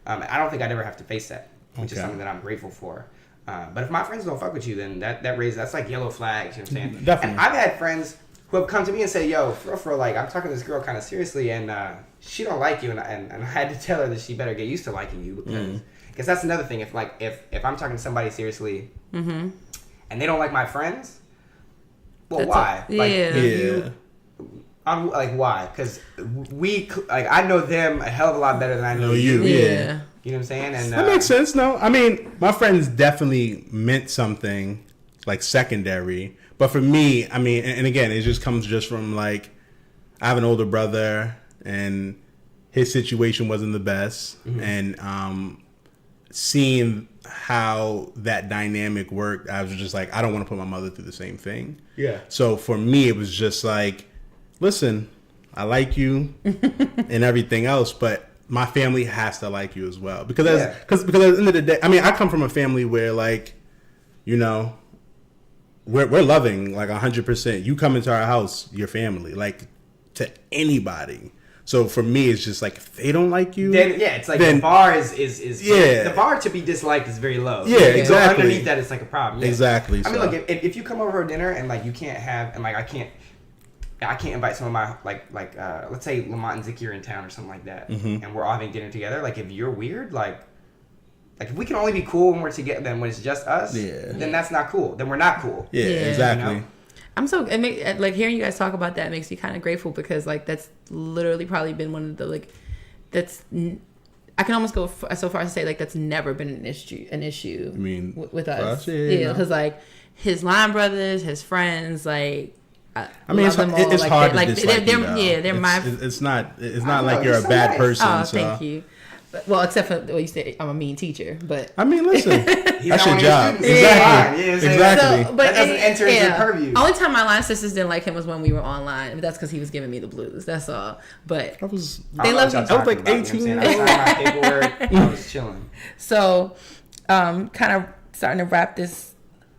I don't think I'd ever have to face that, which is something that I'm grateful for. But if my friends don't fuck with you, then that's like yellow flags. You know what I'm saying? Definitely. And I've had friends who have come to me and say, yo, for like, I'm talking to this girl kind of seriously, and she don't like you, and I had to tell her that she better get used to liking you, because that's another thing. If I'm talking to somebody seriously, and they don't like my friends, well, why? I'm like, why? Because I know them a hell of a lot better than I know you. Yeah. You know what I'm saying? And that makes sense. No, I mean, my friends definitely meant something like secondary. But for me, I mean, and again, it just comes from like, I have an older brother, and his situation wasn't the best, and seeing how that dynamic worked, I was just like, I don't want to put my mother through the same thing. Yeah. So for me, it was just like, listen, I like you and everything else, but my family has to like you as well, because at the end of the day, I mean, I come from a family where, like, we're loving like 100%. You come into our house, your family, like to anybody. So for me, it's just like if they don't like you, then it's like the bar is the bar to be disliked is very low. Yeah, exactly. So underneath that, it's like a problem. Yeah. Exactly. I mean, look, if you come over for dinner and like you can't have and like I can't invite some of my like let's say Lamont and Ziki are in town or something like that, and we're all having dinner together. Like if you're weird, like if we can only be cool when we're together, then when it's just us, then that's not cool. Then we're not cool. Yeah, exactly. You know? I'm so like hearing you guys talk about that makes me kind of grateful because like that's literally probably been one of the like I can almost go so far as to say like that's never been an issue. I mean, with us, because like his line brothers, his friends, like. I mean, it's like, hard to dislike they're my. It's not like you're a bad person. Oh, thank you. But, well, except for you say I'm a mean teacher, but I mean, listen, that's your job. Exactly. Yeah, exactly. So, but that doesn't enter into purview. Only time my line sisters didn't like him was when we were online. But that's because he was giving me the blues. That's all. But they loved me. I was like 18. I was chilling. So, kind of starting to wrap this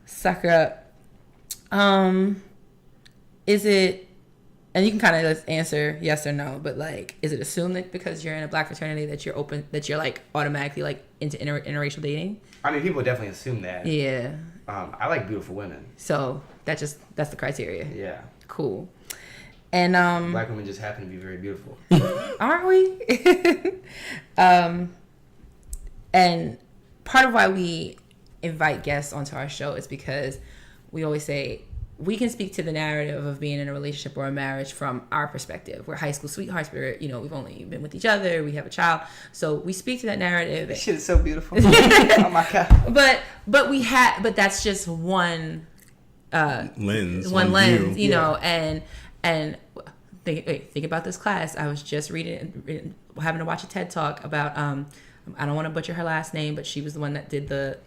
sucker up. Is it, and you can kind of answer yes or no, but like, is it assumed that because you're in a black fraternity that you're open, that you're like automatically like into interracial dating? I mean, people definitely assume that. Yeah. I like beautiful women. So that's the criteria. Yeah. Cool. And black women just happen to be very beautiful. Aren't we? And part of why we invite guests onto our show is because we always say, we can speak to the narrative of being in a relationship or a marriage from our perspective. We're high school sweethearts. We've only been with each other. We have a child. So we speak to that narrative. This shit is so beautiful. Oh my God. But that's just one lens. One lens, you know, and think about this class. I was just having to watch a TED Talk about, I don't want to butcher her last name, but she was the one that did the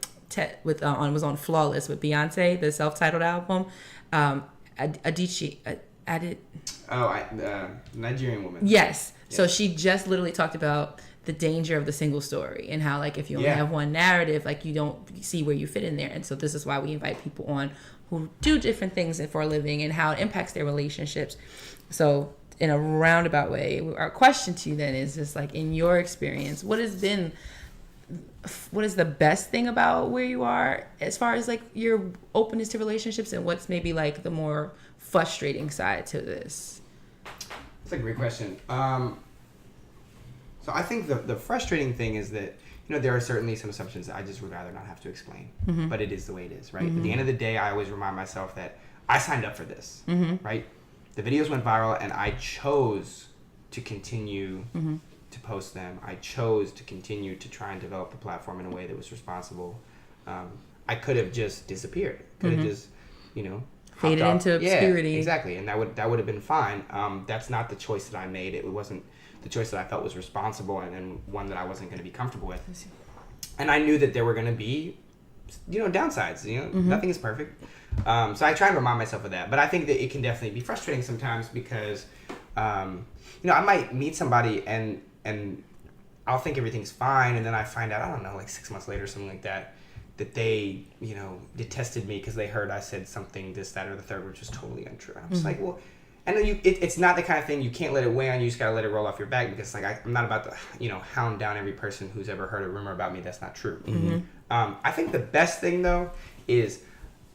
was on Flawless with Beyonce, the self-titled album. Adichie, Nigerian woman. Yes. So she just literally talked about the danger of the single story and how like if you only have one narrative, like you don't see where you fit in there. And so this is why we invite people on who do different things for a living and how it impacts their relationships. So in a roundabout way, our question to you then is just like, in your experience, what is the best thing about where you are as far as like your openness to relationships, and what's maybe like the more frustrating side to this? That's a great question. So I think the frustrating thing is that, you know, there are certainly some assumptions that I just would rather not have to explain, but it is the way it is, right? At the end of the day, I always remind myself that I signed up for this, right? The videos went viral and I chose to continue to post them. I chose to continue to try and develop the platform in a way that was responsible. I could have just disappeared. Could have just, you know, faded into obscurity. Yeah, exactly, and that would have been fine. That's not the choice that I made. It wasn't the choice that I felt was responsible and one that I wasn't going to be comfortable with. And I knew that there were going to be, you know, downsides. You know, nothing is perfect. So I try and remind myself of that. But I think that it can definitely be frustrating sometimes because, you know, I might meet somebody and I'll think everything's fine, and then I find out, I don't know, like 6 months later or something like that, that they, you know, detested me because they heard I said something, this, that, or the third, which was totally untrue. I'm just like, well, and it's not the kind of thing you can't let it weigh on you. You just gotta let it roll off your back because, like, I'm not about to, you know, hound down every person who's ever heard a rumor about me that's not true. I think the best thing though is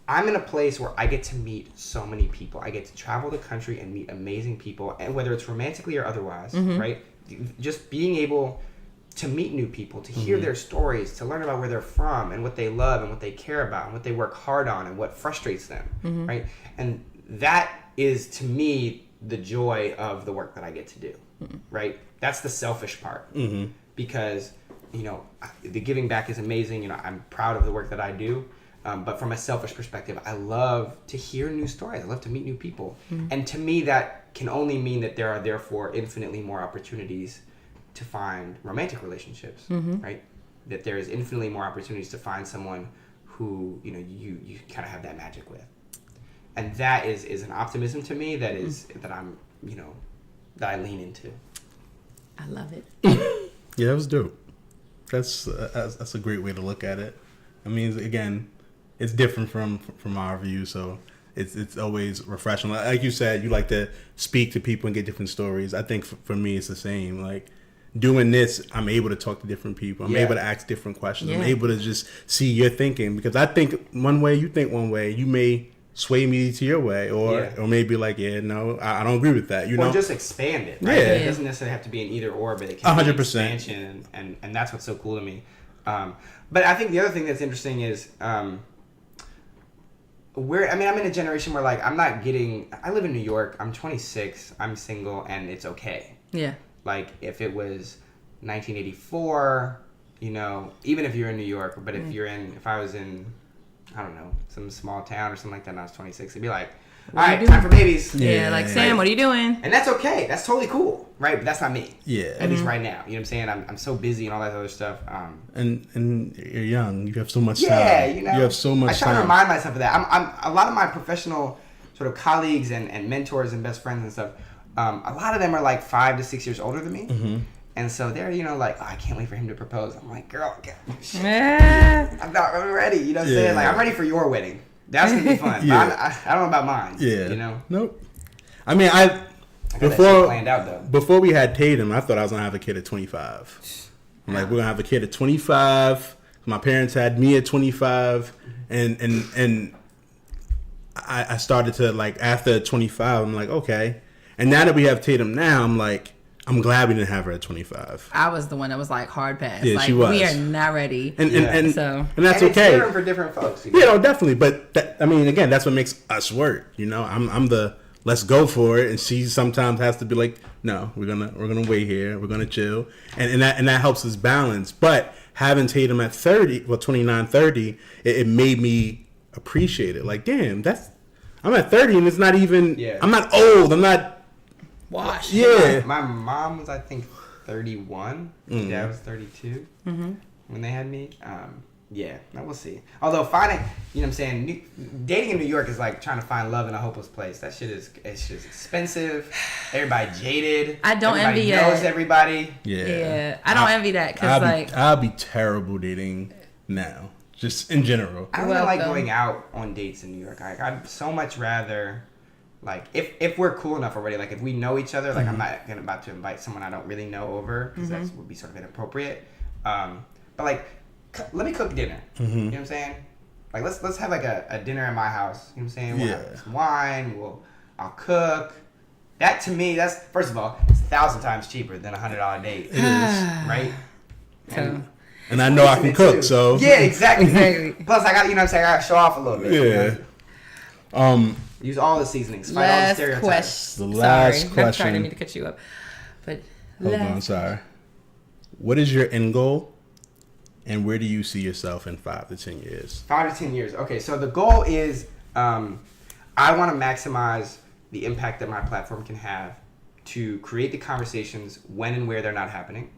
I'm in a place where I get to meet so many people. I get to travel the country and meet amazing people, and whether it's romantically or otherwise, right? Just being able to meet new people, to hear their stories, to learn about where they're from and what they love and what they care about and what they work hard on and what frustrates them, right? And that is, to me, the joy of the work that I get to do, right? That's the selfish part, because, you know, the giving back is amazing. You know, I'm proud of the work that I do, but from a selfish perspective, I love to hear new stories. I love to meet new people, and to me, that can only mean that there are therefore infinitely more opportunities to find romantic relationships, right? That there is infinitely more opportunities to find someone who, you know, you kind of have that magic with. And that is an optimism to me that is that I'm, you know, that I lean into. I love it. Yeah, that was dope. That's a great way to look at it. I mean, again, it's different from our view. So it's always refreshing. Like you said, you like to speak to people and get different stories. I think for me, it's the same. Like doing this, I'm able to talk to different people. I'm able to ask different questions. I'm able to just see your thinking, because I think one way, you think one way. You may sway me to your way, or maybe like, no, I don't agree with that. You know, or just expand it. Right? It doesn't necessarily have to be an either or, but it can 100%. Be expansion, and that's what's so cool to me. But I think the other thing that's interesting is I'm in a generation where like I live in New York. I'm 26. I'm single, and it's okay. Yeah. Like if it was 1984, even if you're in New York, but if I was in, I don't know, some small town or something like that, and I was 26, it'd be like, all right, time for babies. Yeah, like, Sam, what are you doing? And that's okay. That's totally cool, right? But that's not me. Yeah. At least right now. You know what I'm saying? I'm so busy and all that other stuff. And you're young. You have so much time. Yeah, you have so much time. I try to remind myself of that. I'm a lot of my professional sort of colleagues and mentors and best friends and stuff, a lot of them are like 5 to 6 years older than me. Mm-hmm. And so they're, like, I can't wait for him to propose. I'm like, girl, I'm not really ready. You know what I'm saying? Like, I'm ready for your wedding. That's going to be fun. I don't know about mine. Yeah. Nope. I mean, before we had Tatum, I thought I was going to have a kid at 25. I'm like, we're going to have a kid at 25. My parents had me at 25. And I started to, like, after 25, I'm like, okay. And now that we have Tatum now, I'm like, I'm glad we didn't have her at 25. I was the one that was like, hard pass. Yeah, like, she was. We are not ready. And that's and okay. It's different for different folks. Yeah, no, definitely. But again, that's what makes us work. I'm the let's go for it, and she sometimes has to be like, no, we're gonna wait here. We're gonna chill, and that helps us balance. But having Tatum at 29, 30, it made me appreciate it. Like, damn, I'm at 30, and it's not even. Yeah. I'm not old. I'm not. Washed. Yeah. My mom was, I think, 31. Mm-hmm. Dad was 32 when they had me. We'll see. Although finding, you know what I'm saying, dating in New York is like trying to find love in a hopeless place. That shit is expensive. Everybody jaded. I don't envy that. Everybody knows everybody. Yeah. I don't envy that because I'll be terrible dating now, just in general. I don't really like going out on dates in New York. I'd so much rather. Like, if we're cool enough already, like, if we know each other, like, I'm not about to invite someone I don't really know over, because that would be sort of inappropriate. But, like, let me cook dinner. You know what I'm saying? Like, let's have, like, a dinner at my house. You know what I'm saying? We'll have some wine. I'll cook. That, to me, that's, first of all, it's 1,000 times cheaper than a $100 date. It is. Right? And I know I can cook, so. Yeah, exactly. Plus, I got, you know what I'm saying? I got to show off a little bit. Yeah. You know? Use all the seasonings. Fight all the stereotypes. The last question. I'm trying to cut you up. But hold on, sorry. What is your end goal, and where do you see yourself in 5 to 10 years? 5 to 10 years. Okay, so the goal is I want to maximize the impact that my platform can have to create the conversations when and where they're not happening,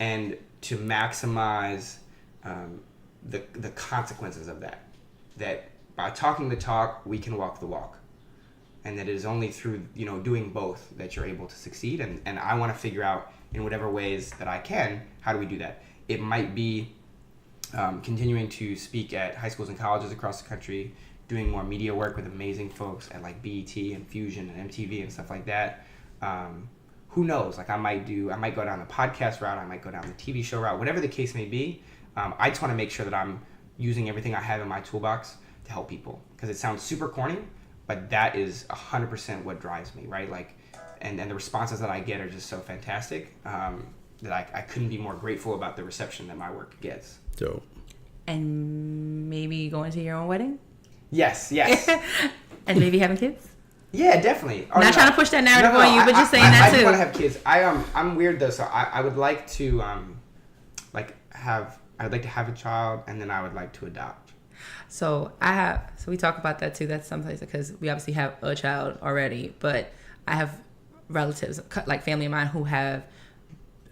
and to maximize the consequences of that. That by talking the talk, we can walk the walk. And that it is only through, doing both that you're able to succeed. And I want to figure out in whatever ways that I can, how do we do that? It might be continuing to speak at high schools and colleges across the country, doing more media work with amazing folks at like BET and Fusion and MTV and stuff like that. Who knows? Like I might go down the podcast route, I might go down the TV show route, whatever the case may be. I just want to make sure that I'm using everything I have in my toolbox to help people, because it sounds super corny, but that is 100% what drives me, right? Like, and the responses that I get are just so fantastic that I couldn't be more grateful about the reception that my work gets. Dope. And maybe going to your own wedding? Yes. And maybe having kids? Yeah, definitely. Not trying to push that narrative on you, but just saying that too. I want to have kids. I'm weird though, so I would like to I'd like to have a child, and then I would like to adopt. So we talk about that too. That's someplace because we obviously have a child already, but I have relatives, like family of mine, who have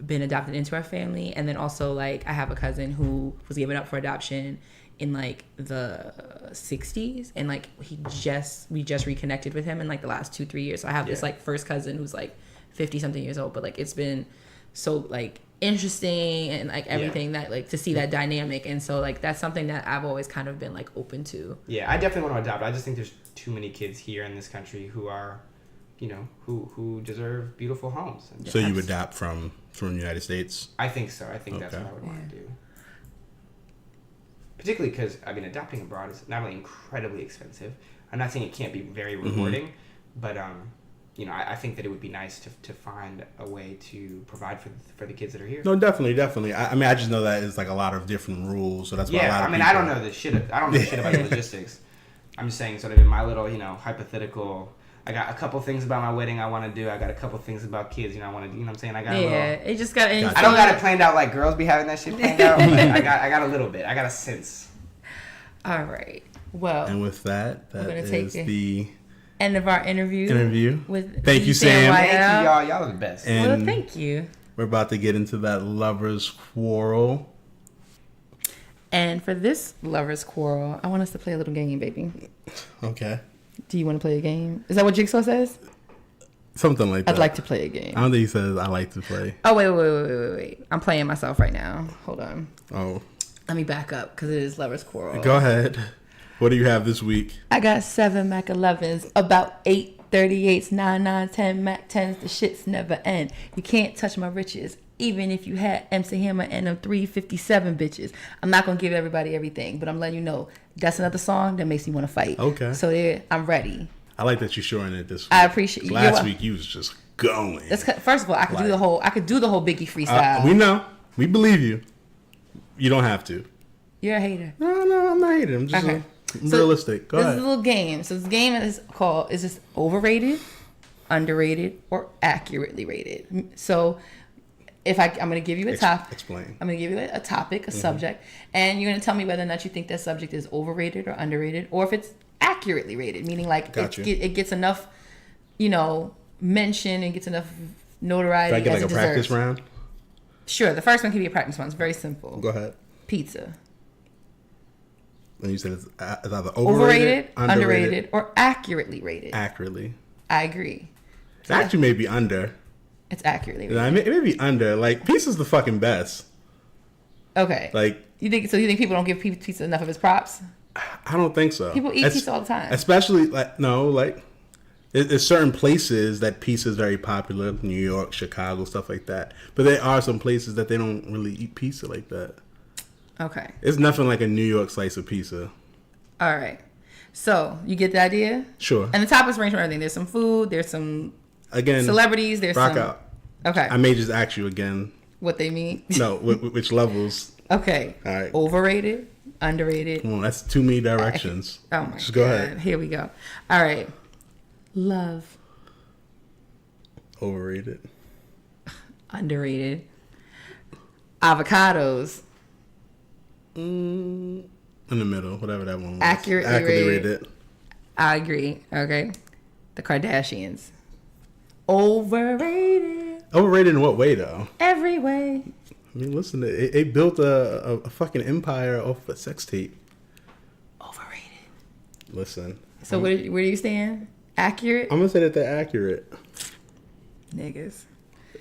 been adopted into our family. And then also like I have a cousin who was given up for adoption in like the 60s, and like we just reconnected with him in like the last 2-3 years. So I have this like first cousin who's like 50 something years old, but like it's been so like interesting and like everything that like to see that dynamic. And so like that's something that I've always kind of been like open to. Yeah, I definitely want to adopt. I just think there's too many kids here in this country who are, you know, who deserve beautiful homes. So you adopt from the United States? I think so. I think that's what I would want to do. Particularly because, I mean, adopting abroad is not only incredibly expensive. I'm not saying it can't be very rewarding, but, you know, I think that it would be nice to find a way to provide for the kids that are here. No, definitely. I mean, I just know that it's like a lot of different rules, so that's why a lot of I don't know the shit. I don't know shit about the logistics. I'm just saying, sort of in my little, you know, hypothetical. I got a couple things about my wedding I want to do. I got a couple things about kids, you know, I want to do. You know what I'm saying? I got a little. It just got. I don't got it planned out like girls be having that shit planned out. But I got a little bit. I got a sense. All right. Well. And with that is the end of our interview. Thank you, Sam. Thank you, y'all. Y'all are the best. And well, thank you. We're about to get into that Lovers Quarrel. And for this Lovers Quarrel, I want us to play a little game, baby. Okay. Do you want to play a game? Is that what Jigsaw says? Something like that. I'd like to play a game. I don't think he says I like to play. Oh, wait. I'm playing myself right now. Hold on. Oh. Let me back up because it is Lovers Quarrel. Go ahead. What do you have this week? I got 7 Mac 11s, about 8 38s, 9 9 10 Mac 10s. The shits never end. You can't touch my riches. Even if you had MC Hammer and them 357 bitches. I'm not going to give everybody everything, but I'm letting you know that's another song that makes me want to fight. Okay. So I'm ready. I like that you're showing it this week. I appreciate you. Last week you was just going. First of all, I could do the whole Biggie freestyle. We know. We believe you. You don't have to. You're a hater. No, I'm not hating. I'm just realistic. Go ahead. This is a little game. So this game is this overrated, underrated, or accurately rated? So if I'm going to give you a topic. Explain. I'm going to give you a topic, a subject, and you're going to tell me whether or not you think that subject is overrated or underrated, or if it's accurately rated, meaning like it gets enough, you know, mention and gets enough notoriety. Can I get like a practice round? Sure. The first one can be a practice one. It's very simple. Go ahead. Pizza. And you said it's either overrated, underrated, or accurately rated. Accurately. I agree. So it actually may be under. It's accurately rated. It may be under. Like, pizza's the fucking best. Okay. Like, you think people don't give pizza enough of its props? I don't think so. People eat pizza all the time. Especially, there's certain places that pizza is very popular. New York, Chicago, stuff like that. But there are some places that they don't really eat pizza like that. Okay. It's nothing like a New York slice of pizza. All right. So, you get the idea? Sure. And the topics range from everything. There's some food. There's some celebrities. There's rock some... out. Okay. I may just ask you again. What they mean? No, which levels. Okay. All right. Overrated, underrated. Well, that's too many directions. Oh, my God. Just go ahead. Here we go. All right. Love. Overrated. Underrated. Avocados. In the middle, whatever that one was. Accurately rated. I agree. Okay. The Kardashians. Overrated. Overrated in what way, though? Every way. I mean, listen, it built a fucking empire off a sex tape. Overrated. Listen. So where do you stand? Accurate? I'm gonna say that they're accurate. Niggas.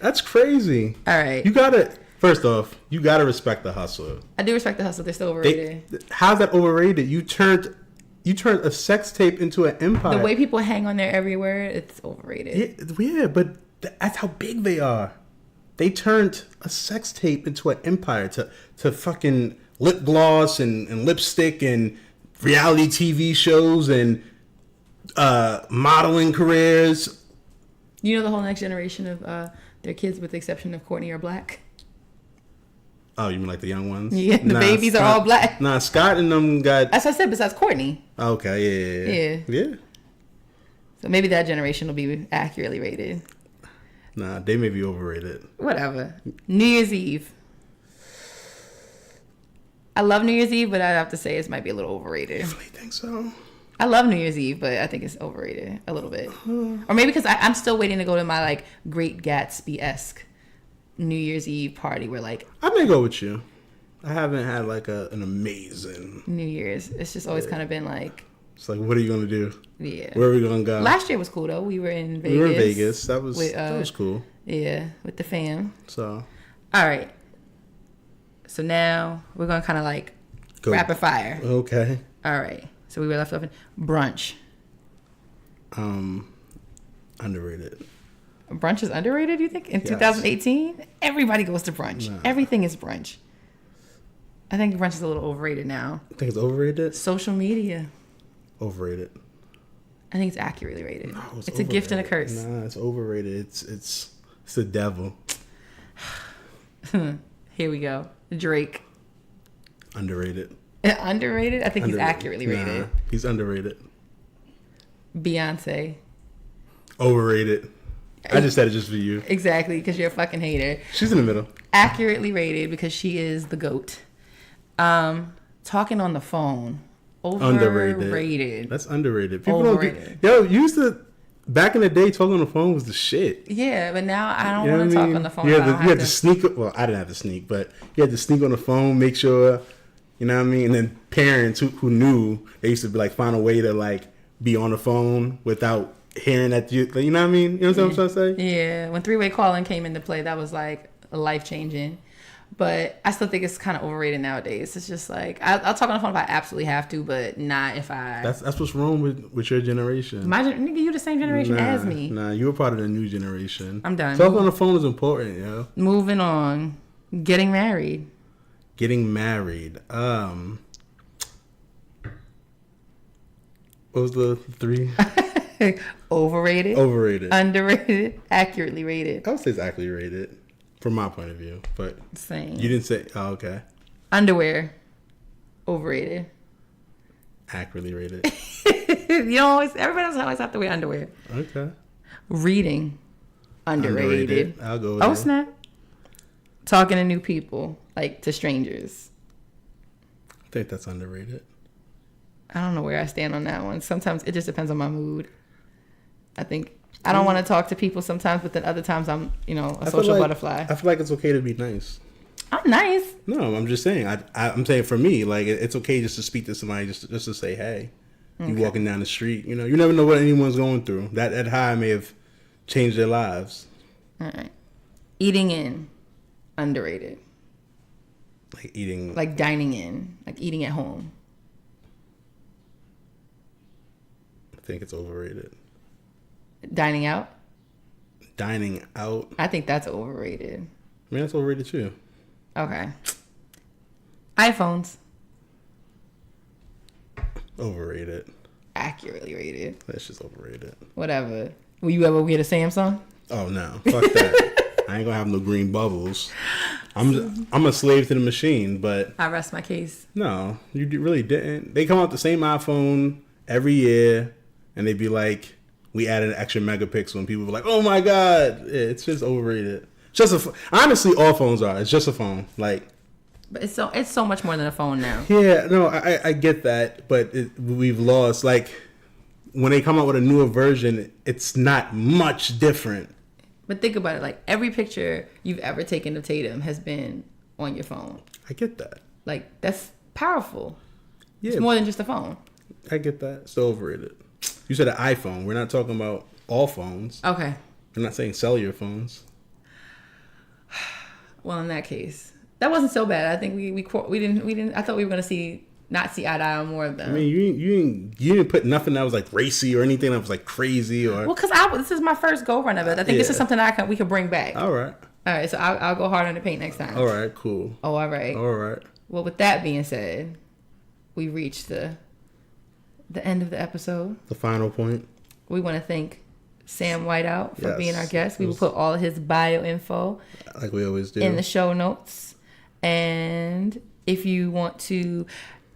That's crazy. All right. First off, you gotta respect the hustle. I do respect the hustle. They're still overrated. How's that overrated? You turned a sex tape into an empire. The way people hang on there everywhere, it's overrated. Yeah, but that's how big they are. They turned a sex tape into an empire to fucking lip gloss and lipstick and reality TV shows and modeling careers. You know the whole next generation of their kids, with the exception of Courtney, are black. Oh, you mean like the young ones? Yeah, the babies are all black. Nah, Scott and them got... That's what I said, besides Courtney. Okay, yeah. So maybe that generation will be accurately rated. Nah, they may be overrated. Whatever. New Year's Eve. I love New Year's Eve, but I'd have to say it might be a little overrated. You really think so? I love New Year's Eve, but I think it's overrated a little bit. Or maybe because I'm still waiting to go to my like Great Gatsby-esque New Year's Eve party where like... I may go with you. I haven't had like an amazing... New Year's. It's just always kind of been like... It's like, what are you going to do? Yeah. Where are we going to go? Last year was cool though. We were in Vegas. We were in Vegas. That was cool. Yeah, with the fam. So... All right. So now we're going to kind of like rapid fire. Okay. All right. So we were left off in brunch. Underrated. Brunch is underrated, you think? In 2018? Everybody goes to brunch. Nah. Everything is brunch. I think brunch is a little overrated now. I think it's overrated? Social media. Overrated. I think it's accurately rated. No, it's a gift and a curse. Nah, it's overrated. It's the devil. Here we go. Drake. Underrated. Underrated? I think he's accurately rated. Nah, he's underrated. Beyonce. Overrated. I just said it just for you. Exactly, because you're a fucking hater. She's in the middle. Accurately rated because she is the GOAT. Talking on the phone. Underrated. That's underrated. People don't used to back in the day talking on the phone was the shit. Yeah, but now I don't want to talk on the phone. You had to sneak. Well, I didn't have to sneak, but you had to sneak on the phone, make sure, you know what I mean? And then parents who knew, they used to be like find a way to like be on the phone without hearing that you know what I mean? You know what I'm trying to say? Yeah, when three-way calling came into play, that was like life-changing. But I still think it's kind of overrated nowadays. It's just like I'll talk on the phone if I absolutely have to, but not if I. That's what's wrong with your generation. Nigga, you the same generation as me. Nah, you were part of the new generation. I'm done. Talking on the phone is important, yo. Moving on. Getting married. Getting married. What was the three? Overrated. Overrated. Underrated. Accurately rated. I would say it's accurately rated. From my point of view, but same. You didn't say. Oh, okay. Underwear, overrated. Accurately rated. You know, everybody doesn't always have to wear underwear. Okay. Reading, underrated. I'll go with that. Snap. Talking to new people, like to strangers. I think that's underrated. I don't know where I stand on that one. Sometimes it just depends on my mood. I think. I don't want to talk to people sometimes, but then other times I'm, a social butterfly. I feel like it's okay to be nice. I'm nice. No, I'm just saying. I'm saying for me, like it's okay just to speak to somebody, just to say hey. Okay. You walking down the street, you never know what anyone's going through. That high may have changed their lives. All right. Eating in, underrated. Like dining in, like eating at home. I think it's overrated. Dining out? Dining out. I think that's overrated. I mean, that's overrated too. Okay. iPhones. Overrated. Accurately rated. That's just overrated. Whatever. Will you ever get a Samsung? Oh no. Fuck that. I ain't gonna have no green bubbles. I'm a slave to the machine, but I rest my case. No, you really didn't. They come out the same iPhone every year and they be like, we added an extra megapixel, and people were like, "Oh my god, it's just overrated." Honestly, all phones are. It's just a phone, like. But it's so much more than a phone now. Yeah, no, I get that, but we've lost. Like, when they come out with a newer version, it's not much different. But think about it. Like every picture you've ever taken of Tatum has been on your phone. I get that. Like that's powerful. Yeah, it's more than just a phone. I get that. It's overrated. You said an iPhone. We're not talking about all phones. Okay. I'm not saying cellular phones. Well, in that case, that wasn't so bad. I think we didn't. I thought we were gonna not see eye to eye on more of them. I mean, you didn't put nothing that was like racy or anything that was like crazy or. Well, because this is my first go run of it. I think this is something we could bring back. All right. All right. So I'll go hard on the paint next time. All right. Cool. Oh, all right. All right. Well, with that being said, we reached the end of the episode. The final point. We want to thank Sam Whiteout for being our guest. We will put all of his bio info, like we always do, in the show notes. And if you want to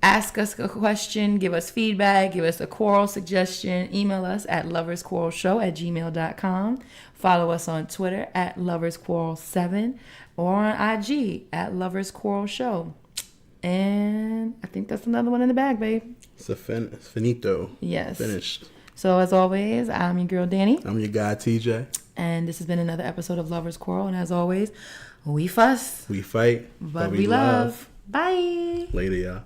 ask us a question, give us feedback, give us a quarrel suggestion, email us at loversquarrelshow@gmail.com. Follow us on Twitter at loversquarrel7 or on IG at loversquarrelshow. And I think that's another one in the bag, babe. It's finito. Yes. Finished. So as always, I'm your girl, Dani. I'm your guy, TJ. And this has been another episode of Lovers Quarrel. And as always, we fuss. We fight. But we love. Bye. Later, y'all.